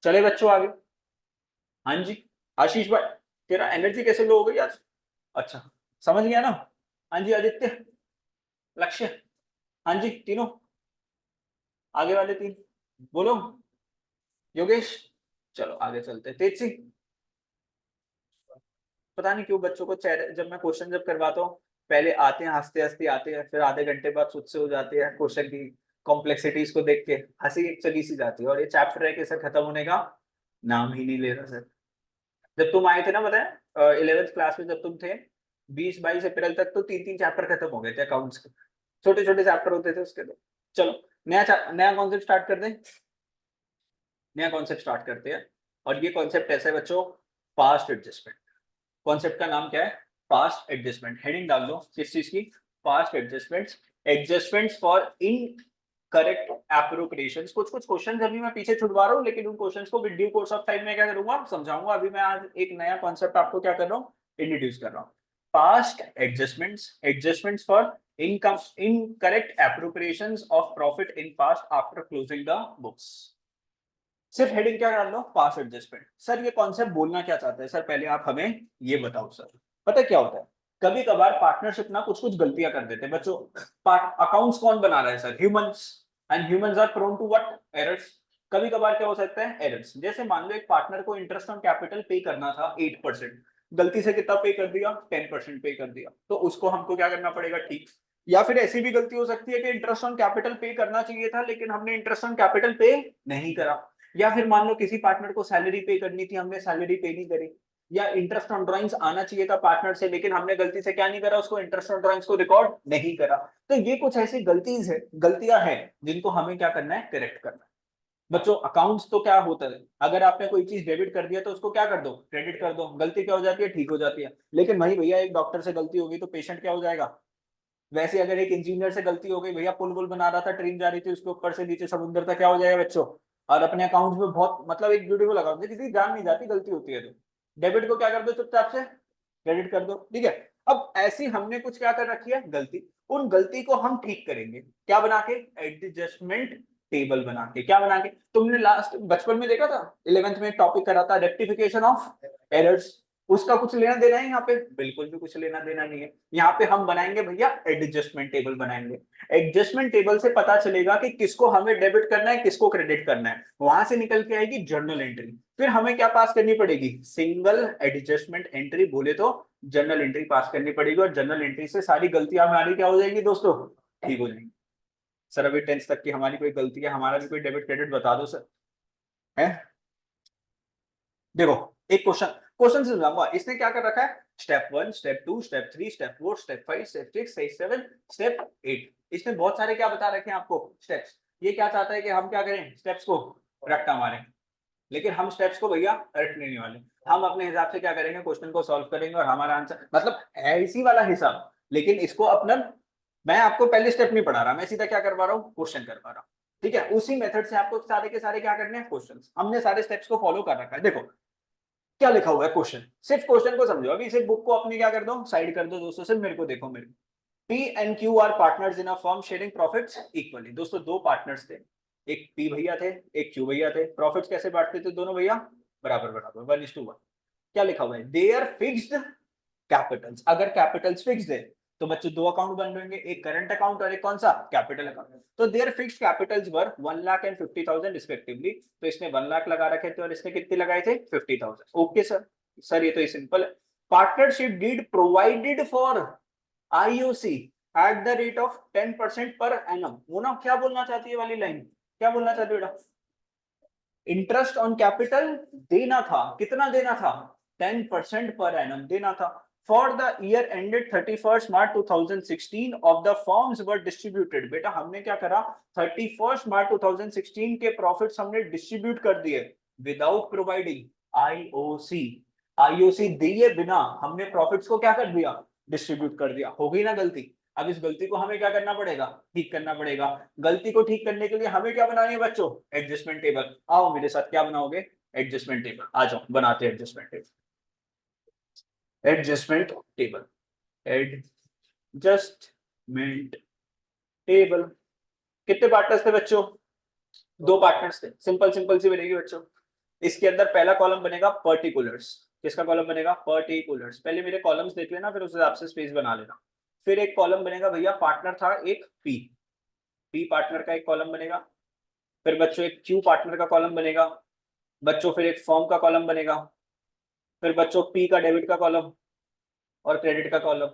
चले बच्चों आगे। हाँ जी, आशीष भाई, तेरा एनर्जी कैसे लो हो गई आज? अच्छा, समझ गया ना? हाँ जी आदित्य, लक्ष्य, हाँ जी तीनों, आगे वाले 3 बोलो। योगेश, चलो आगे चलते। तेज सिंह, पता नहीं क्यों बच्चों को चेहरे, जब मैं क्वेश्चन जब करवाता हूँ, पहले आते हैं हंसते हंसते आते हैं, फिर आधे घंटे बाद सुध से हो जाते हैं क्वेश्चन की कॉम्प्लेक्सिटीज को देख के। हंसी एक चली सी जाती है। और ये चैप्टर है कि सर खत्म होने का नाम ही नहीं ले रहा सर। जब तुम आए थे ना, बताया 11th क्लास में जब तुम थे, 20-22 अप्रैल तक तो 3-3 चैप्टर खत्म हो गए थे अकाउंट्स के। छोटे छोटे चैप्टर होते थे उसके। तो चलो नया कॉन्सेप्ट स्टार्ट कर दें। नया कॉन्सेप्ट स्टार्ट करते हैं। और ये कॉन्सेप्ट ऐसा है बच्चों, पास्ट एडजस्टमेंट। कॉन्सेप्ट का नाम क्या है? Past adjustment. हेडिंग डाल दो किस चीज की? Past adjustments. Adjustments for in correct appropriations. कुछ कुछ क्वेश्चन अभी मैं पीछे छुड़वा रहा हूँ, लेकिन उन क्वेश्चंस को with due course of time में क्या करूंगा? समझाऊंगा। अभी मैं आज एक नया कॉन्सेप्ट आपको क्या कर रहा हूँ? इंट्रोड्यूस कर रहा हूँ। Past adjustments, adjustments for income incorrect appropriations of profit in past after closing the books. सिर्फ हेडिंग क्या डाल लो? Past adjustment. सर ये कॉन्सेप्ट बोलना क्या चाहते हैं? सर पहले आप हमें ये बताओ सर। पता है क्या होता है? कभी कभार पार्टनरशिप ना कुछ कुछ गलतियां कर देते हैं बच्चों। अकाउंट्स कौन बना रहा है sir? Humans. And humans are prone to what? Errors. कभी कभार क्या हो सकता है? एरर्स। जैसे मान लो एक पार्टनर को इंटरेस्ट ऑन कैपिटल पे करना था 8%, गलती से कितना पे कर दिया? 10% पे कर दिया। तो उसको हमको क्या करना पड़ेगा? ठीक। या फिर ऐसी भी गलती हो सकती है कि इंटरेस्ट ऑन कैपिटल पे करना चाहिए था, लेकिन हमने इंटरेस्ट ऑन कैपिटल पे नहीं करा। या फिर मान लो किसी पार्टनर को सैलरी पे करनी थी, हमने सैलरी पे नहीं करी। या इंटरेस्ट ऑन ड्राइंग्स आना चाहिए था पार्टनर से, लेकिन हमने गलती से क्या नहीं करा? उसको इंटरेस्ट ऑन ड्राइंग्स को रिकॉर्ड नहीं करा। तो ये कुछ ऐसी गलतियां हैं जिनको हमें क्या करना है? करेक्ट करना है। बच्चों अकाउंट्स तो क्या होता है? अगर आपने कोई चीज डेबिट कर दिया तो उसको क्या कर दो? क्रेडिट कर दो। गलती क्या हो जाती है? ठीक हो जाती है। लेकिन वही भैया एक डॉक्टर से गलती होगी तो पेशेंट क्या हो जाएगा? वैसे अगर एक इंजीनियर से गलती हो गई, भैया पुल वुल बना रहा था, ट्रेन जा रही थी, उसके ऊपर से नीचे समुद्र था, क्या हो जाएगा बच्चों? और अपने अकाउंट में बहुत, मतलब एक ब्यूटीफुल अकाउंट है, किसी की जान नहीं जाती गलती होती है तो। डेबिट को क्या कर दो चुपचाप से क्रेडिट कर दो, ठीक है। अब ऐसी हमने कुछ क्या कर रखी है गलती, उन गलती को हम ठीक करेंगे क्या बना के, एडजस्टमेंट टेबल बना के। क्या बना के, तुमने लास्ट बचपन में देखा था 11th में टॉपिक करा था रेक्टिफिकेशन ऑफ एरर्स, उसका कुछ लेना देना है यहाँ पे, बिल्कुल भी कुछ लेना देना नहीं है। यहाँ पे हम बनाएंगे भैया एडजस्टमेंट टेबल बनाएंगे। एडजस्टमेंट टेबल से पता चलेगा कि किसको हमें डेबिट करना है किसको क्रेडिट करना है, वहां से निकल के आएगी जर्नल एंट्री। फिर हमें क्या पास करनी पड़ेगी, सिंगल एडजस्टमेंट एंट्री बोले तो जर्नल एंट्री पास करनी पड़ेगी, और जर्नल एंट्री से सारी गलतियां हमारी क्या हो जाएंगी दोस्तों, ठीक हो जाएंगी। सर अभी 10th तक की हमारी कोई गलती है, हमारा भी कोई डेबिट क्रेडिट बता दो सर, है। देखो एक क्वेश्चन से समझाऊंगा, इसने क्या कर रखा है, step 1 step 2 step 3 step 4 step 5 step 6 step 7 step 8, इसने बहुत सारे क्या बता रखे हैं आपको स्टेप्स। ये क्या चाहता है कि हम क्या करें, स्टेप्स को रट्टा मारें, लेकिन हम स्टेप्स को भैया रटने नहीं वाले। हम अपने हिसाब से क्या करेंगे, क्वेश्चन को सॉल्व करेंगे और हमारा आंसर मतलब है इसी वाला हिसाब, लेकिन इसको अपना मैं आपको पहले स्टेप नहीं पढ़ा रहा, मैं सीधा क्या करवा रहा हूँ, क्वेश्चन करवा रहा हूँ, ठीक है। उसी मेथड से आपको सारे के सारे क्या करने हैं, क्वेश्चंस, हमने सारे स्टेप्स को फॉलो कर रखा है। देखो क्या लिखा हुआ है क्वेश्चन, सिर्फ क्वेश्चन को समझो, अभी सिर्फ बुक को अपनी क्या कर दो साइड कर दो दोस्तों, सिर्फ मेरे को देखो, मेरे P and Q R partners in a firm sharing profits equally. दोस्तों दो पार्टनर्स थे, एक पी भैया थे एक क्यू भैया थे, प्रॉफिट्स कैसे बांटते थे दोनों भैया, बराबर बराबर 1:1। क्या लिखा हुआ है, देयर फिक्स्ड कैपिटल्स, अगर कैपिटल्स फिक्स्ड है तो बच्चों दो अकाउंट बन जाएंगे, एक करंट अकाउंट और एक कौन सा, कैपिटल अकाउंट। तो there fixed capitals were 1,50,000 respectively, तो इसने 1 लाख लगा रखे थे और इसने कितने लगाए थे 50,000। ओके सर, सर ये तो सिंपल है। Partnership deed provided for IOC at the rate of 10% per annum. वो ना क्या बोलना चाहती है वाली लाइन, क्या बोलना चाहती है बेटा, इंटरेस्ट ऑन कैपिटल देना था, कितना देना था 10% पर एनम देना था। For the year ended 31 March 2016 of the forms were distributed. बेटा हमने क्या करा, 31 मार्च 2016 के प्रॉफिट्स हमने डिस्ट्रीब्यूट कर दिए विदाउट प्रोवाइडिंग आईओसी, आईओसी दिए बिना हमने प्रॉफिट्स को क्या कर दिया, डिस्ट्रीब्यूट कर दिया। हो गई ना गलती, अब इस गलती को हमें क्या करना पड़ेगा, ठीक करना पड़ेगा। गलती को ठीक करने के लिए हमें क्या बनानी है बच्चों, एडजस्टमेंट टेबल। आओ मेरे साथ, क्या बनाओगे, एडजस्टमेंट टेबल, आ जाओ बनाते हैं adjustment table. Adjustment table, adjustment table, कितने पार्टनर्स थे बच्चों, दो पार्टनर्स थे, सिंपल सिंपल सी बनेगी बच्चों। इसके अंदर पहला कॉलम बनेगा पर्टिकुलर्स, किसका कॉलम बनेगा, पर्टिकुलर्स। पहले मेरे कॉलम्स देख लेना, फिर उस हिसाब से स्पेस बना लेना। फिर एक कॉलम बनेगा भैया, पार्टनर था एक पी, पी पार्टनर का एक कॉलम बनेगा। फिर बच्चों एक क्यू पार्टनर का कॉलम बनेगा बच्चों, फिर एक फॉर्म का कॉलम बनेगा, फिर बच्चों पी का डेबिट का कॉलम और क्रेडिट का कॉलम,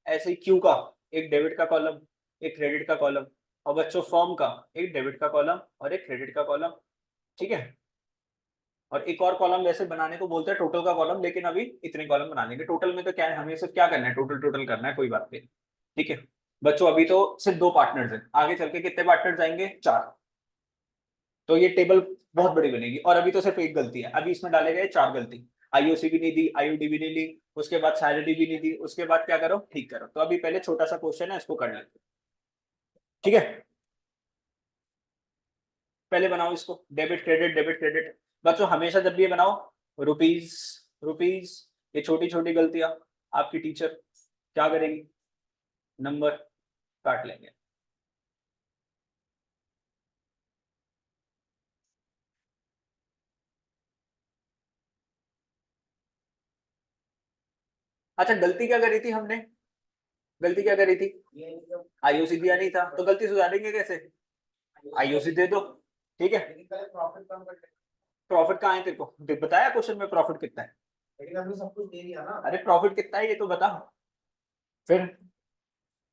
ऐसे ही क्यू का एक डेबिट का कॉलम एक क्रेडिट का कॉलम, और बच्चों फॉर्म का एक डेबिट का कॉलम और एक क्रेडिट का कॉलम, ठीक है। और एक और कॉलम वैसे बनाने को बोलते हैं टोटल का कॉलम, लेकिन अभी इतने कॉलम बना लेंगे। टोटल में तो क्या है, हमें सिर्फ क्या करना है, टोटल टोटल करना है, कोई बात नहीं, ठीक है। बच्चों अभी तो सिर्फ दो पार्टनर्स हैं, आगे चल के कितने पार्टनर्स आएंगे, 4। तो ये टेबल बहुत बड़ी बनेगी, और अभी तो सिर्फ एक गलती है, अभी इसमें डाले गए 4 गलती, आईओसी भी नहीं दी, आईओडी भी नहीं ली, उसके बाद सैलरी भी नहीं दी, उसके बाद क्या करो, ठीक करो। तो अभी पहले छोटा सा क्वेश्चन है, इसको कर लेते, ठीक है। पहले बनाओ इसको, डेबिट क्रेडिट डेबिट क्रेडिट। बच्चों हमेशा जब भी ये बनाओ रुपीज रुपीज, ये छोटी छोटी गलतियां आपकी टीचर क्या करेगी, नंबर काट लेंगे। अच्छा गलती क्या करी थी हमने, गलती क्या करी थी, आईओसी दिया नहीं था, तो गलती सुधारेंगे कैसे, आईओसी दे दो, ठीक है। प्रॉफिट कम कर, प्रॉफिट कहाँ है तेरे को, बताया क्वेश्चन में प्रॉफिट कितना है, लेकिन हमने सब कुछ दे दिया ना। अरे प्रॉफिट कितना है ये तो बता, फिर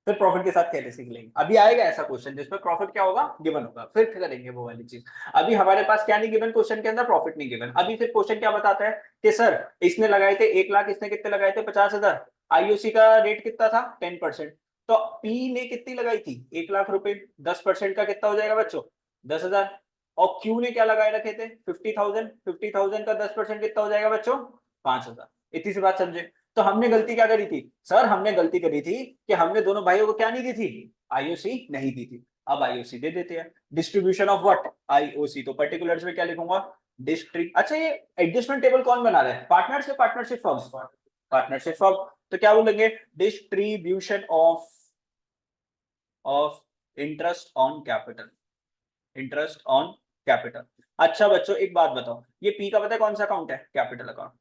प्रॉफिट के साथ कैसे सीख लेंगे। अभी आएगा ऐसा क्वेश्चन जिसमें प्रॉफिट क्या होगा, गिवन होगा, फिर करेंगे वो वाली चीज। अभी हमारे पास क्या नहीं गिवन, क्वेश्चन के अंदर प्रॉफिट नहीं गिवन। अभी फिर क्वेश्चन क्या बताता है कि सर इसने लगाए थे 1 लाख, इसने कितने लगाए थे 50,000, आईओसी का रेट कितना था 10%, तो पी ने कितनी लगाई थी 1 लाख रुपए, 10% का कितना हो जाएगा बच्चों 10,000, और क्यू ने क्या लगाए रखे थे 50,000, 50,000 का 10% कितना हो जाएगा बच्चों 5,000। इतनी सी बात समझे। तो हमने गलती क्या करी थी सर, हमने गलती करी थी कि हमने दोनों भाइयों को क्या नहीं दी थी, आईओसी नहीं दी थी। अब आईओसी दे देते हैं। डिस्ट्रीब्यूशन ऑफ व्हाट, आईओसी, तो पर्टिकुलर्स में क्या लिखूंगा, डिस्ट्री, अच्छा ये एडजस्टमेंट टेबल कौन बना रहा है, पार्टनर्स या पार्टनरशिप फर्म, पार्टनरशिप फर्म। तो क्या बोलेंगे, distribution of interest on capital, interest on capital. अच्छा बच्चों एक बात बताओ, ये पी का पता है कौन सा अकाउंट है, कैपिटल अकाउंट,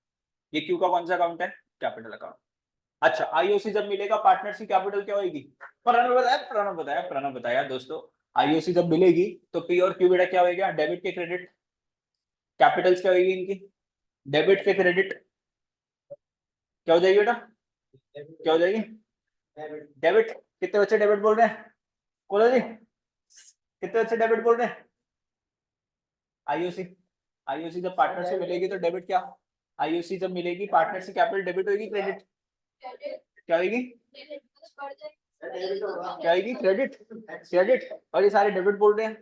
ये क्यू का कौन सा अकाउंट है, कैपिटल अकाउंट। अच्छा आईओसी जब मिलेगा पार्टनरशिप कैपिटल क्या होगी, प्रणव बताया दोस्तों, आईओसी जब मिलेगी तो पी और क्यू बेटा क्या होगा, डेबिट के क्रेडिट, कैपिटल्स क्या होगी इनकी, डेबिट के क्रेडिट, क्या हो जाएगी बेटा, क्या हो जाएगी, डेबिट। कितने बच्चे डेबिट बोल रहे हैं, बोलो जी, कितने बच्चे डेबिट बोल रहे हैं, आईओसी, आईओसी जब पार्टनरशिप मिलेगी तो डेबिट क्या, आईओसी जब मिलेगी पार्टनरशिप कैपिटल डेबिट होगी क्रेडिट, क्या होगी, क्या होगी, क्रेडिट, क्रेडिट। और ये सारे डेबिट बोल रहे हैं,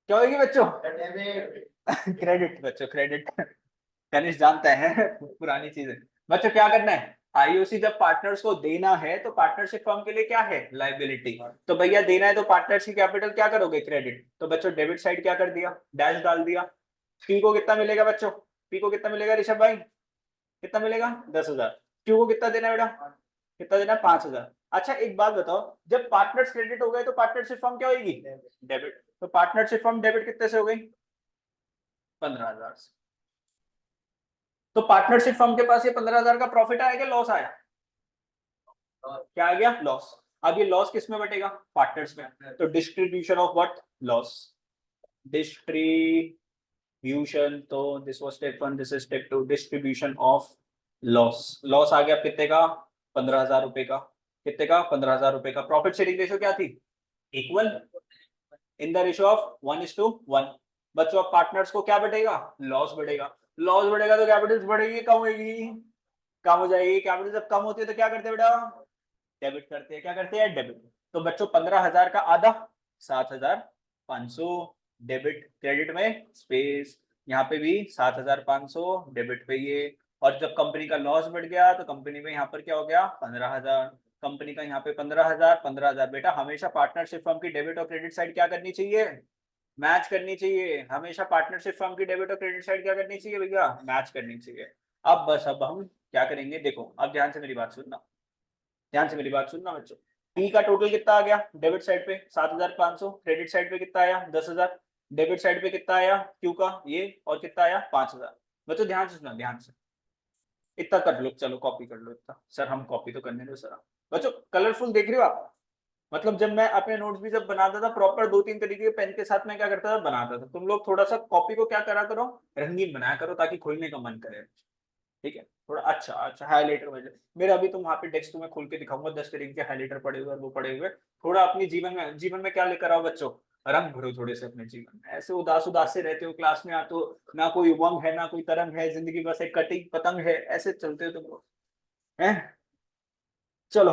क्या होगी बच्चों, क्रेडिट बच्चों, क्रेडिट। तनिष जानता है पुरानी चीजें। बच्चों क्या करना है, आईओसी जब पार्टनर्स को देना है तो पार्टनरशिप फर्म के लिए क्या है, लायबिलिटी। तो भैया देना है तो पार्टनरशिप कैपिटल क्या करोगे, क्रेडिट। तो बच्चों डेबिट साइड क्या कर दिया, डैश डाल दिया। पी को कितना मिलेगा बच्चों, पी को कितना मिलेगा ऋषभ भाई, कितना मिलेगा 10,000। क्यू को कितना देना है बेटा, कितना देना है 5,000। अच्छा एक बात बताओ, जब पार्टनर्स क्रेडिट हो गए तो पार्टनरशिप फर्म क्या होगी, डेबिट। तो पार्टनरशिप फर्म डेबिट कितने से हो गई, 15,000 से। तो पार्टनरशिप फर्म के पास ये 15,000 का प्रॉफिट आया क्या लॉस आया, क्या आ गया, लॉस। अब ये लॉस किस में बटेगा, पार्टनर्स में। तो distribution of what, loss, distribution. तो this was step 1, this is step 2, distribution of loss. Loss आ गया कितने का, 15,000 रुपए का, कितने का, 15,000 रुपए का। प्रॉफिट शेयरिंग रेशियो क्या थी, equal, in the ratio of 1:1। बच्चों अब पार्टनर्स को क्या बढ़ेगा, लॉस बढ़ेगा, लॉस बढ़ेगा तो कैपिटल बढ़ेगी, कम होगी, कम हो जाएगी। कैपिटल जब कम होती है तो क्या करते हैं बेटा, डेबिट करते हैं, क्या करते हैं, डेबिट। तो बच्चों 15,000 का आधा 7,500 डेबिट, क्रेडिट में स्पेस, यहाँ पे भी 7,500 डेबिट पे ये। और जब कंपनी का लॉस बढ़ गया तो कंपनी में यहाँ पर क्या हो गया, 15,000, कंपनी का यहाँ पे 15,000, 15,000। बेटा हमेशा पार्टनरशिप फर्म की डेबिट और क्रेडिट साइड क्या करनी चाहिए, मैच करनी चाहिए। हमेशा पार्टनरशिप फर्म की डेबिट और क्रेडिट साइड क्या करनी चाहिए भैया, मैच करनी चाहिए। अब बस अब हम क्या करेंगे, देखो अब ध्यान से मेरी बात सुनना, ध्यान से मेरी बात सुनना बच्चों। पी का टोटल कितना आ गया, डेबिट साइड पे 7,500, क्रेडिट साइड पे कितना आया 10,000, डेबिट साइड पे कितना आया क्यू का ये, और कितना आया 5,000। बच्चों ध्यान से सुनना, ध्यान से, इतना कर लो, चलो कॉपी कर लो इतना, सर हम कॉपी तो करने दो सर। बच्चों कलरफुल देख रहे हो आप, मतलब जब मैं अपने नोट्स भी जब बनाता था प्रॉपर 2-3 तरीके के पेन के साथ मैं क्या करता था, बनाता था। तुम लोग थोड़ा सा कॉपी को क्या करा करो, रंगीन बनाया करो ताकि खोलने का मन करे, ठीक है। थोड़ा अच्छा अच्छा हाईलाइटर वजह, मेरा अभी तुम वहां पे टेक्स्ट में खोल के दिखाऊंगा 10 तरीके के हाईलाइटर पड़े हुए और वो पड़े हुए। थोड़ा अपनी जीवन में क्या लेकर आओ बच्चों, रंग भरो थोड़े से अपने जीवन में। ऐसे उदास उदास से रहते हो क्लास में, आ तो ना कोई उमंग है ना कोई तरंग है, जिंदगी बस एक कटी पतंग है, ऐसे चलते हो तुम लोग हैं। चलो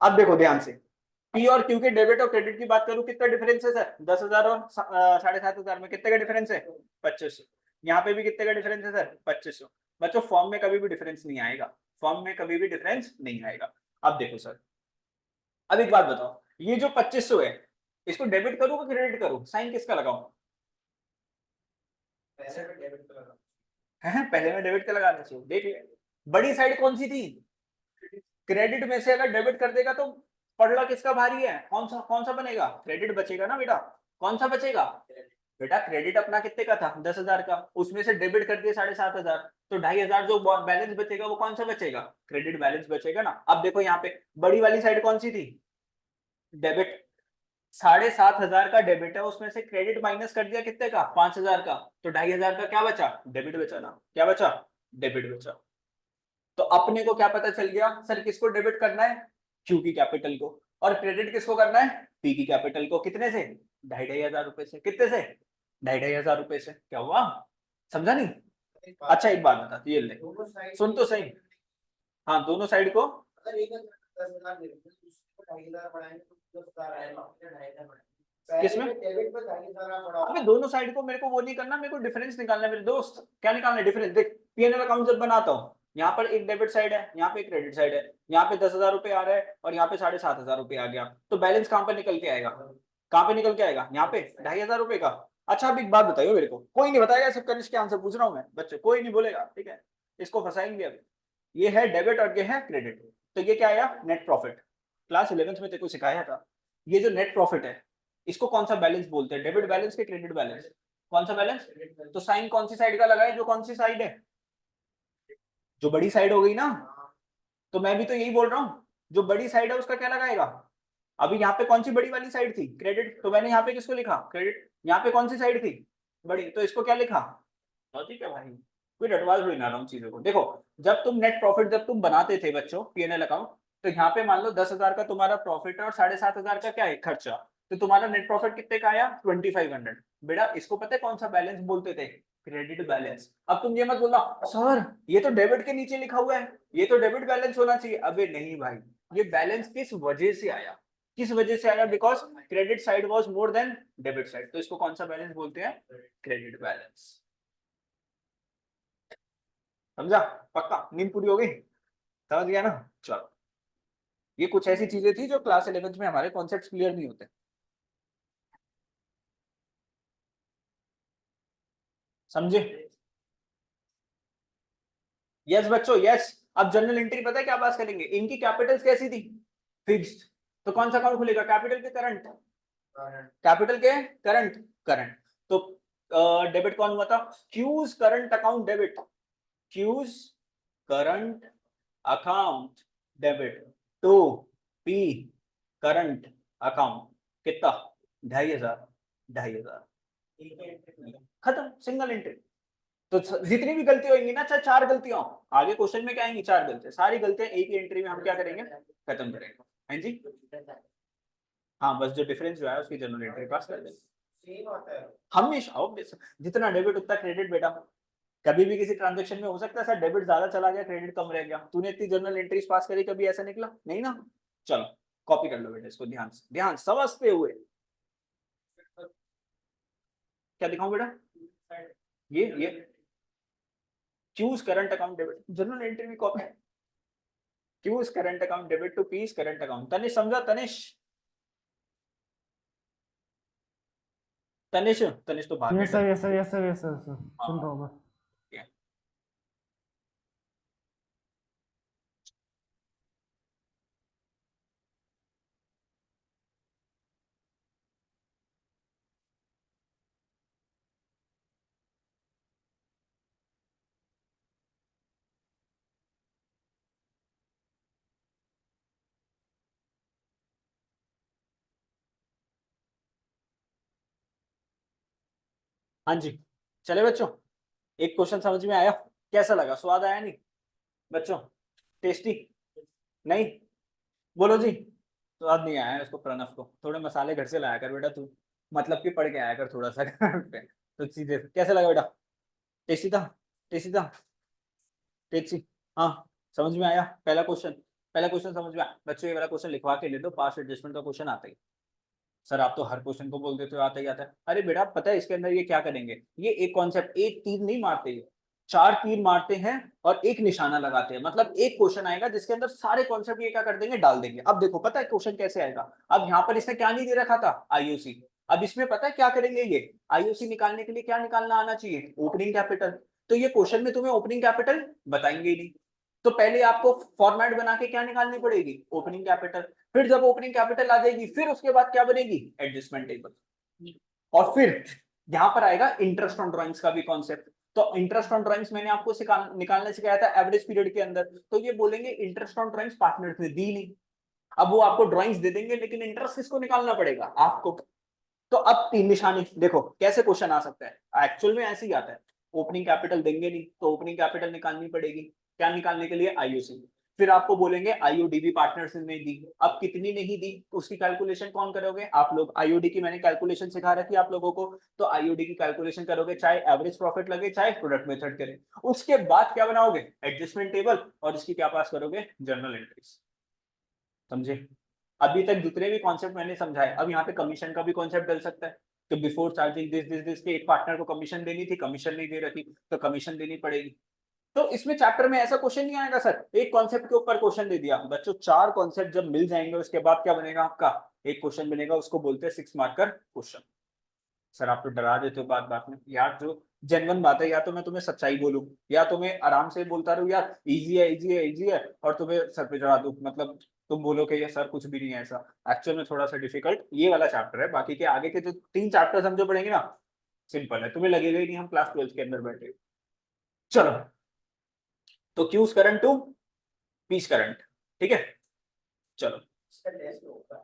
अब देखो ध्यान से, पी और क्यू के डेबिट और क्रेडिट की बात करूं, कितना डिफरेंस है सर, 10,000 और 7,500 में कितने का डिफरेंस है, 2500। यहाँ पे भी कितने का डिफरेंस है सर, 2500। बच्चों फॉर्म में कभी भी डिफरेंस नहीं आएगा, फॉर्म में कभी भी डिफरेंस नहीं आएगा। अब देखो सर, अब एक बात बताओ, ये जो 2500 है इसको डेबिट करूं कि क्रेडिट करूं, साइन किसका लगाऊं, पैसे पे डेबिट कर रहा पहले में डेबिट का लगाना चाहिए। देख ले बड़ी साइड कौन सी थी, क्रेडिट में से अगर डेबिट कर देगा तो पड़ला किसका भारी है, कौन सा बनेगा, क्रेडिट बचेगा ना बेटा, कौन सा बचेगा बेटा, क्रेडिट अपना कितने का था 10,000 का, उसमें से डेबिट कर दिया 7,500, तो 2,500 जो बैलेंस बचेगा वो कौन सा बचेगा, क्रेडिट बैलेंस बचेगा ना। अब देखो यहाँ पे बड़ी वाली साइड कौन सी थी, डेबिट, 7,500 का डेबिट है, उसमें से क्रेडिट माइनस कर दिया कितने का 5,000 का, तो 2,500 का क्या बचा, डेबिट बचा ना, क्या बचा, डेबिट बचा। तो अपने को क्या पता चल गया सर, किसको डेबिट करना है, क्यू की कैपिटल को, और क्रेडिट किसको करना है, पी की कैपिटल को। कितने से, 2,500 रुपए से, कितने से, 2,500 रुपए से। क्या हुआ, समझा नहीं। है। अच्छा एक बात बता, ये ले दोनों साइड सुन तो सही, हाँ दोनों साइड को, अगर एक 10,000 दे रहे हैं उसको 2,500 बढ़ाएंगे तो 10,000 आएगा, 2,500 बढ़ाएंगे किसमें? पहले डेबिट पे 2,500 बढ़ाओ। अबे दोनों साइड को मेरे को वो नहीं करना, मेरे को डिफरेंस निकालना है मेरे दोस्त। क्या निकालना है डिफरेंस, देख पीएनएल अकाउंट जब बनाता हूँ, यहाँ पर एक डेबिट साइड है, यहाँ पे एक क्रेडिट साइड है, यहाँ पे 10,000 रुपए आ रहा है और यहाँ पे 7,500 रुपए आ गया, तो बैलेंस कहाँ पर निकल के आएगा, कहाँ पे निकल के आएगा, यहाँ पे 2500 रुपए का। अच्छा अब एक बात बताइए मेरे को, कोई नहीं बताएगा, सब कनिष्क के आंसर पूछ रहा हूँ मैं बच्चे, कोई नहीं बोलेगा, ठीक है, इसको फंसाएंगे अभी। ये है डेबिट और ये है क्रेडिट, तो ये क्या आया, नेट प्रॉफिट। क्लास 11th में तेरे को सिखाया था, ये जो नेट प्रॉफिट है इसको कौन सा बैलेंस बोलते हैं, डेबिट बैलेंस के क्रेडिट बैलेंस, कौन सा बैलेंस। तो साइन कौन सी साइड का लगाए, जो कौन सी साइड है, जो बड़ी साइड हो गई ना। तो मैं भी तो यही बोल रहा हूँ, जो बड़ी साइड है उसका क्या लगाएगा। अभी यहाँ पे कौन सी बड़ी वाली साइड थी, क्रेडिट, तो मैंने यहाँ पे किसको लिखा, क्रेडिट। यहाँ पे कौन सी साइड थी, बड़ी, तो इसको क्या लिखा। लॉजिक है भाई, कोई रटवाज हुई ना रहा हूँ चीजों को। देखो जब तुम नेट प्रॉफिट जब तुम बनाते थे बच्चों पीएनएल अकाउंट, तो यहाँ पे मान लो 10,000 का तुम्हारा प्रॉफिट है और 7,500 का क्या है खर्चा, तो तुम्हारा नेट प्रॉफिट कितने का आया 2500। बेटा इसको पता है कौन सा बैलेंस बोलते थे, क्रेडिट बैलेंस। अब तुम ये मत बोलना सर ये तो डेबिट के नीचे लिखा हुआ है, ये तो डेबिट बैलेंस होना चाहिए। अबे नहीं भाई, ये बैलेंस किस वजह से आया, किस वजह से आया, because credit side was more than debit side, तो इसको कौन सा बैलेंस बोलते हैं, क्रेडिट बैलेंस। समझा, पक्का, नींद पूरी हो गई, समझ गया ना। चलो ये कुछ ऐसी चीजें थी जो क्लास 11th में हमारे कॉन्सेप्ट्स क्लियर नहीं होते, समझे। यस बच्चों यस। अब जनरल एंट्री पता है क्या बात करेंगे, इनकी कैपिटल्स कैसी थी, फिक्स्ड, तो कौन सा अकाउंट खुलेगा, कैपिटल के करंट, कैपिटल के करंट, करंट। तो डेबिट कौन हुआ था, Q's current account debit, Q's current account debit to P current account, कितना 2500, 2500, खत्म, सिंगल एंट्री। तो जितनी भी गलती होंगी ना, चाहे 4 गलतियां हो, आगे क्वेश्चन में क्या आएंगी, 4 गलतियां, सारी गलतियां एक ही एंट्री में हम क्या करेंगे, खत्म करेंगे। हाँ जी, हाँ बस जो डिफरेंस जो है उसकी जनरल एंट्री पास कर देंगे सेम आता है। हमेशा, जितना डेबिट उतना क्रेडिट बेटा। कभी भी किसी ट्रांजेक्शन में हो सकता है सर डेबिट ज्यादा चला गया क्रेडिट कम रह गया, तूने इतनी जनरल एंट्रीज पास करी कभी ऐसा निकला नहीं ना। चलो कॉपी कर लो बेटा इसको, ध्यान से, ध्यान समझते हुए। क्या दिखाऊं बेटा, ये choose current account debit, general entry भी copy, choose current account debit to piece current account. Tanish समझा, तनिष, तनिष, तनिष तो भाग यस गया। Sir, yes sir, yes sir, yes sir, सुन रहा हूँ मैं। हाँ जी, चले बच्चों, एक क्वेश्चन समझ में आया, कैसा लगा, स्वाद आया नहीं बच्चों, टेस्टी नहीं, बोलो जी। स्वाद नहीं आया उसको, प्रणव को थोड़े मसाले घर से लाया कर बेटा तू, मतलब कि पढ़ के आया कर थोड़ा सा घर पे। तो सीधे कैसा लगा बेटा, टेस्टी था, टेस्टी था, टेस्टी, हाँ समझ में आया। पहला क्वेश्चन, पहला क्वेश्चन समझ में आया बच्चों, ये वाला क्वेश्चन लिखवा के ले दो, पास एडजस्टमेंट का क्वेश्चन आता ही। सर आप तो हर क्वेश्चन को बोल देते हो आता ही आता है, अरे बेटा पता है इसके अंदर ये क्या करेंगे, ये एक कॉन्सेप्ट, एक तीर नहीं मारते, ये 4 तीर मारते हैं और एक निशाना लगाते हैं, मतलब एक क्वेश्चन आएगा जिसके अंदर सारे कॉन्सेप्ट ये क्या कर देंगे, डाल देंगे। अब देखो पता है क्वेश्चन कैसे आएगा, अब यहाँ पर इसने क्या नहीं दे रखा था, आईओसी, अब इसमें पता है क्या करेंगे, ये आईओसी निकालने के लिए क्या निकालना आना चाहिए, ओपनिंग कैपिटल। तो ये क्वेश्चन में तुम्हें ओपनिंग कैपिटल बताएंगे ही नहीं, तो पहले आपको फॉर्मेट बना के क्या निकालनी पड़ेगी, ओपनिंग कैपिटल। फिर जब ओपनिंग कैपिटल आ जाएगी, फिर उसके बाद क्या बनेगी, एडजस्टमेंट टेबल। और फिर यहाँ पर आएगा इंटरेस्ट ऑन ड्राइंग्स का भी कॉन्सेप्ट। तो इंटरेस्ट ऑन ड्राइंग्स मैंने आपको निकालने सिखाया था एवरेज पीरियड के अंदर, तो ये बोलेंगे इंटरेस्ट ऑन ड्राइंग्स पार्टनर्स ने दी नहीं, अब वो आपको ड्राइंग्स दे देंगे लेकिन इंटरेस्ट किसको निकालना पड़ेगा, आपको। तो अब 3 निशानी देखो कैसे क्वेश्चन आ सकता है, एक्चुअल में ऐसे ही आता है, ओपनिंग कैपिटल देंगे नहीं तो ओपनिंग कैपिटल निकालनी पड़ेगी, क्या निकालने के लिए, आईओसी। फिर आपको बोलेंगे आईओडीबी पार्टनर्स ने दी, अब कितनी नहीं दी उसकी कैलकुलेशन कौन करोगे आप लोग, आईओडी की मैंने कैलकुलेशन सिखा रखी है आप लोगों को, तो आईओडी की कैलकुलेशन करोगे, चाहे एवरेज प्रॉफिट लगे चाहे प्रोडक्ट मेथड करे। उसके बाद क्या बनाओगे, एडजस्टमेंट टेबल, और इसकी क्या पास करोगे, जर्नल एंट्रीज। समझे, अभी तक जितने भी कॉन्सेप्ट मैंने समझाए, अब यहाँ पे कमीशन का भी कॉन्सेप्ट डल सकता है, तो before charging this this this के एक पार्टनर को कमीशन देनी थी, कमीशन नहीं दे रखी तो कमीशन देनी पड़ेगी, तो इसमें चैप्टर में ऐसा क्वेश्चन नहीं आएगा सर, एक कॉन्सेप्ट के ऊपर क्वेश्चन दे दिया बच्चों, 4 कॉन्सेप्ट जब मिल जाएंगे उसके बाद क्या बनेगा आपका, एक क्वेश्चन बनेगा, उसको बोलते हैं 6 मार्कर क्वेश्चन। सर आप तो डरा देते हो बात बात में यार, जो जेन्युइन बात है, या तो मैं तुम्हें सच्चाई बोलूं या तुम्हें आराम से बोलता रहूं यार इजी है इजी है इजी है, और तुम्हें सर पे चढ़ा दूं, मतलब तुम बोलो कि ये सर कुछ भी नहीं है ऐसा। एक्चुअल में थोड़ा सा डिफिकल्ट ये वाला चैप्टर है, बाकी के आगे के जो 3 चैप्टर्स हम जो पढ़ेंगे ना सिंपल है, तुम्हें लगेगा ही नहीं हम क्लास 12 के अंदर बैठे। चलो, तो Q's current to piece current, ठीक है। चलो, इसका टेस्ट होगा।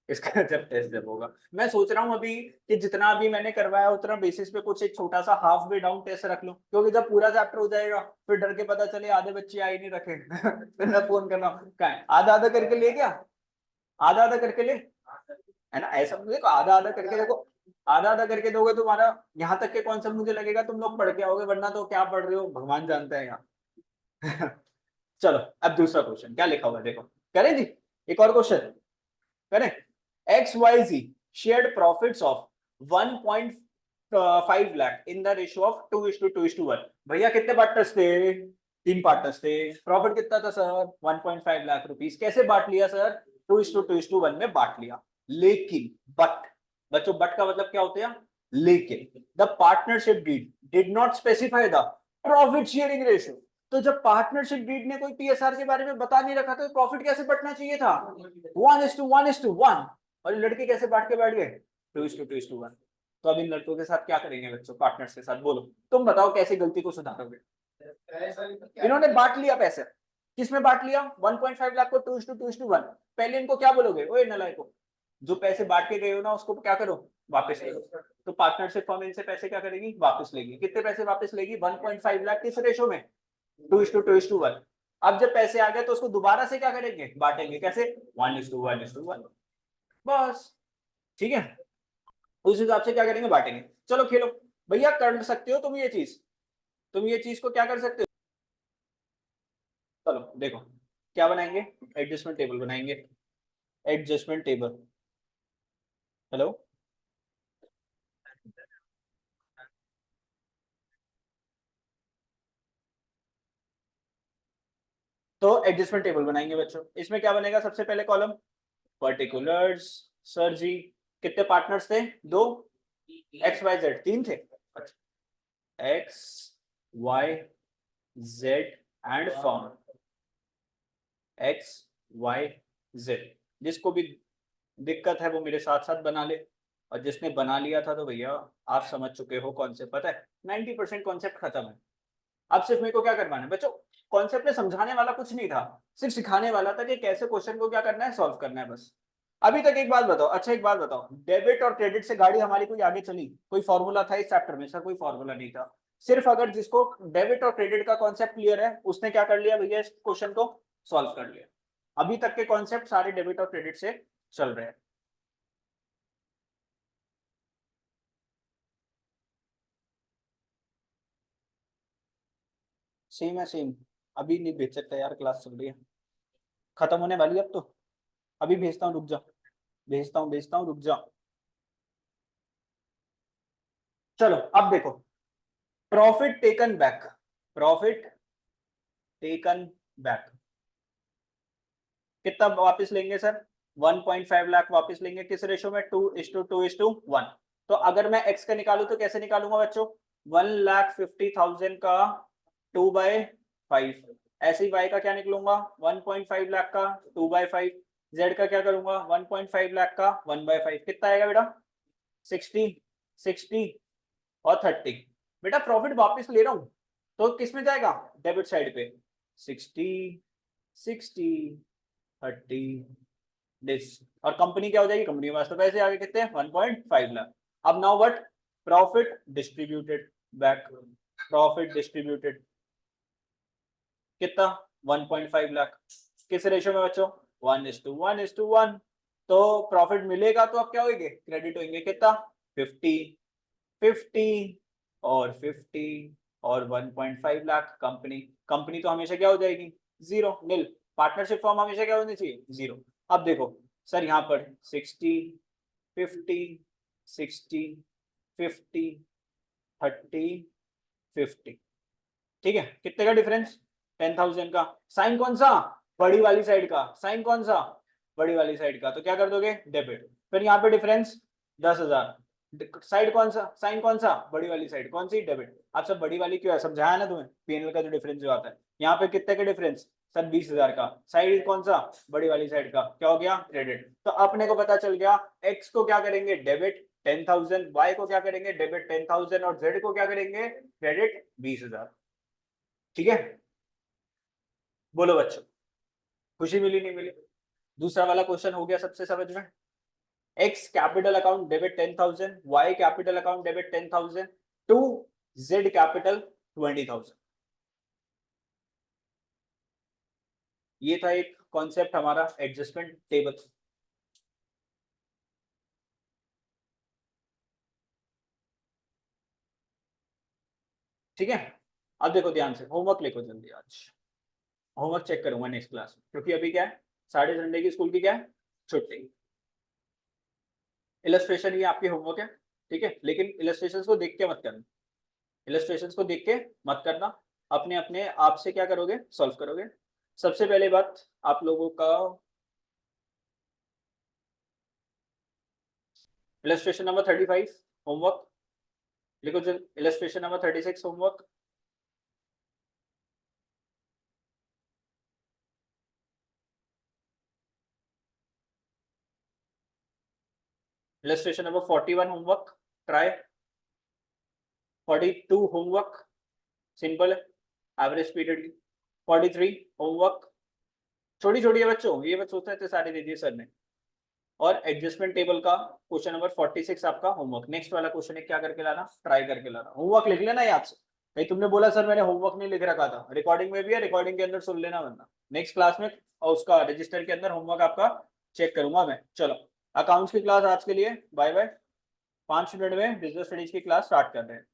इसका जब टेस्ट जब होगा, मैं सोच रहा हूँ अभी कि जितना अभी मैंने करवाया उतना बेसिस पे कुछ एक छोटा सा हाफ वे डाउन टेस्ट रख लूं, क्योंकि जब पूरा चैप्टर हो जाएगा फिर डर के पता चले आधे बच्चे आ ही नहीं रखे फिर मैं फोन करना कहाँ है, आधा आधा करके ले क्या, आधा आधा करके ले, है ना, ऐसा देखो आधा आधा करके देखो, आधा आधा करके दोगे तुम्हारा यहाँ तक के कॉन्सेप्ट मुझे लगेगा तुम लोग पढ़ के आओगे, वरना तो क्या पढ़ रहे हो भगवान जानता है यहाँ चलो अब दूसरा क्वेश्चन क्या लिखा हुआ है देखो, करें जी, एक और क्वेश्चन करें। XYZ shared profits of 1.5 lakh in the ratio of 2:2:1। भैया कितने पार्टनर्स थे, 3 पार्टनर्स थे, प्रॉफिट कितना था सर 1.5 लाख रुपीस, कैसे बांट लिया सर 2:2:1 में बांट लिया। लेकिन बट, बच्चों बट का मतलब क्या होता है, लेकिन the partnership deed did not specify the profit sharing ratio. तो जब पार्टनरशिप डीड ने कोई पीएसआर के बारे में बता नहीं रखा तो प्रॉफिट कैसे बंटना चाहिए था 1:1:1, और ये लड़के कैसे बांट के बैठ गए 2:2:1। तो अब इन लड़कों के साथ क्या करेंगे बच्चों, पार्टनर्स के साथ, बोलो तुम बताओ कैसे गलती को सुधारोगे। इन्होंने बांट लिया पैसे, किसमें बांट लिया 1.5 लाख को 2:2:1। पहले इनको क्या बोलोगे, ओए नलायको, जो पैसे बांट के गए हो ना उसको क्या करो वापस ले लो। तो पार्टनरशिप फर्म इनसे पैसे क्या करेगी वापस लेगी, कितने पैसे वापस लेगी 1.5 लाख, किस रेशो में 2:2:1। अब जब पैसे आ गए तो उसको दोबारा से क्या करेंगे बांटेंगे, कैसे 1:1:1, बस, ठीक है, उस हिसाब से क्या करेंगे बांटेंगे। चलो खेलो भैया, कर सकते हो तुम ये चीज, तुम ये चीज को क्या कर सकते हो, चलो देखो क्या बनाएंगे, एडजस्टमेंट टेबल बनाएंगे, एडजस्टमेंट टेबल, हेलो, तो एडजस्टमेंट टेबल बनाएंगे बच्चों, इसमें क्या बनेगा सबसे पहले कॉलम पर्टिकुलर्स, सर जी कितने पार्टनर्स थे, 2, XYZ 3 थे, X Y Z and firm, XYZ, जिसको भी दिक्कत है वो मेरे साथ साथ बना ले, और जिसने बना लिया था तो भैया आप समझ चुके हो कॉन्सेप्ट, पता है 90% कॉन्सेप्ट खत्म है। अब सिर्फ मेरे को क्या करवाना है बच्चों, कॉन्सेप्ट में समझाने वाला कुछ नहीं था, सिर्फ सिखाने वाला था कि कैसे क्वेश्चन को क्या करना है सॉल्व करना है बस। अभी तक एक बात बताओ, अच्छा एक बात बताओ, डेबिट और क्रेडिट से गाड़ी हमारी कोई आगे चली, कोई फॉर्मूला था इस चैप्टर में सर, कोई फॉर्मूला नहीं था, सिर्फ अगर जिसको डेबिट और क्रेडिट का कॉन्सेप्ट क्लियर है उसने क्या कर लिया भैया इस क्वेश्चन को सॉल्व कर लिया। अभी तक के कॉन्सेप्ट सारे डेबिट और क्रेडिट से चल रहे हैं। सेम है सेम, अभी नहीं भेज सकता यार, क्लास चल रही है, खत्म होने वाली है अब तो, अभी भेजता हूँ रुक जा, भेजता हूँ रुक जा। चलो अब देखो, profit taken back, profit taken back कितना वापस लेंगे सर 1.5 लाख वापस लेंगे, किस रेशो में 2:2:1। तो अगर मैं x का निकालू तो कैसे निकालूंगा बच्चों, 1,50,000 का 2/5, ऐसे ही y का क्या निकलूंगा 1.5 लाख का 2/5, z का क्या करूंगा 1.5 लाख का 1/5, कितना आएगा बेटा 60, 60 और 30। बेटा प्रॉफिट वापस ले रहा हूं तो किस में जाएगा डेबिट साइड पे, 60, 60, 30 दिस, और कंपनी क्या हो जाएगी, कंपनी के पास तो पैसे आगे कितने 1.5 लाख। अब now what, profit distributed back, profit distributed कितना 1.5 लाख, किस रेशियो में बच्चों 1:1:1। तो प्रॉफिट मिलेगा तो अब क्या होंगे क्रेडिट होंगे कितना 50, 50 और 50 और 1.5 लाख कंपनी, कंपनी तो हमेशा क्या हो जाएगी जीरो नील, पार्टनरशिप फॉर्म हमेशा क्या होनी चाहिए जीरो। अब देखो सर यहाँ पर 60, 50, 60, 50, 30, 50, ठीक है, कितने का डिफरेंस, 10,000 का। साइन कौन सा, बड़ी वाली साइड का, साइन कौन सा, बड़ी वाली साइड का, तो क्या कर दोगे, डेबिट। फिर यहाँ पे डिफरेंस 10,000, साइड कौन सा, साइन कौन सा, बड़ी वाली साइड, कौन सी, डेबिट। आप सब बड़ी वाली क्यों है, समझाया ना तुम्हें, पीएनएल का जो डिफरेंस जो आता है, यहाँ पे कितने का डिफरेंस सर, 20,000 का, साइड कौन सा, बड़ी वाली साइड का, क्या हो गया, क्रेडिट। तो अपने को पता चल गया, एक्स को क्या करेंगे, डेबिट 10,000, वाई को क्या करेंगे, डेबिट 10,000, और जेड को क्या करेंगे, क्रेडिट 20,000। ठीक है, बोलो बच्चों, खुशी मिली नहीं मिली। दूसरा वाला क्वेश्चन हो गया सबसे समझ में, X capital account debit 10,000, Y capital account debit 10,000 to Z capital 20,000। ये था एक कॉन्सेप्ट हमारा एडजस्टमेंट टेबल। ठीक है, अब देखो ध्यान से, होमवर्क लिखो जल्दी, आज होमवर्क चेक करूंगा नेक्स्ट क्लास में, क्योंकि अभी क्या है, साढ़े संडे की स्कूल की क्या है, छुट्टी। इलस्ट्रेशन ये आपके होमवर्क है, ठीक है, लेकिन इलस्ट्रेशन को देख के मत करना, इलस्ट्रेशन को देख के मत करना, अपने अपने आप से क्या करोगे, सॉल्व करोगे। सबसे पहले बात आप लोगों का इलस्ट्रेशन नंबर 35 होमवर्क लिखो, illustration number 36 homework, illustration number 41 homework, try, 42 homework, simple है, एवरेज पीरियड की, 43 होमवर्क, छोटी छोटी है बच्चों, ये बच्चे सोचते थे सारे दे दिए सर ने। और एडजस्टमेंट टेबल का क्वेश्चन नंबर 46 आपका होमवर्क, नेक्स्ट वाला क्वेश्चन है, क्या करके लाना, ट्राई करके लाना, होमवर्क लिख लेना याद से। भाई तुमने बोला सर मैंने होमवर्क नहीं लिख रखा था, रिकॉर्डिंग में भी है, रिकॉर्डिंग के अंदर सुन लेना, वरना नेक्स्ट क्लास में और उसका रजिस्टर के अंदर होमवर्क आपका चेक करूंगा मैं। चलो, अकाउंट्स की क्लास आज के लिए बाय बाय, 5 मिनट में बिजनेस स्टडीज की क्लास स्टार्ट कर रहे हैं।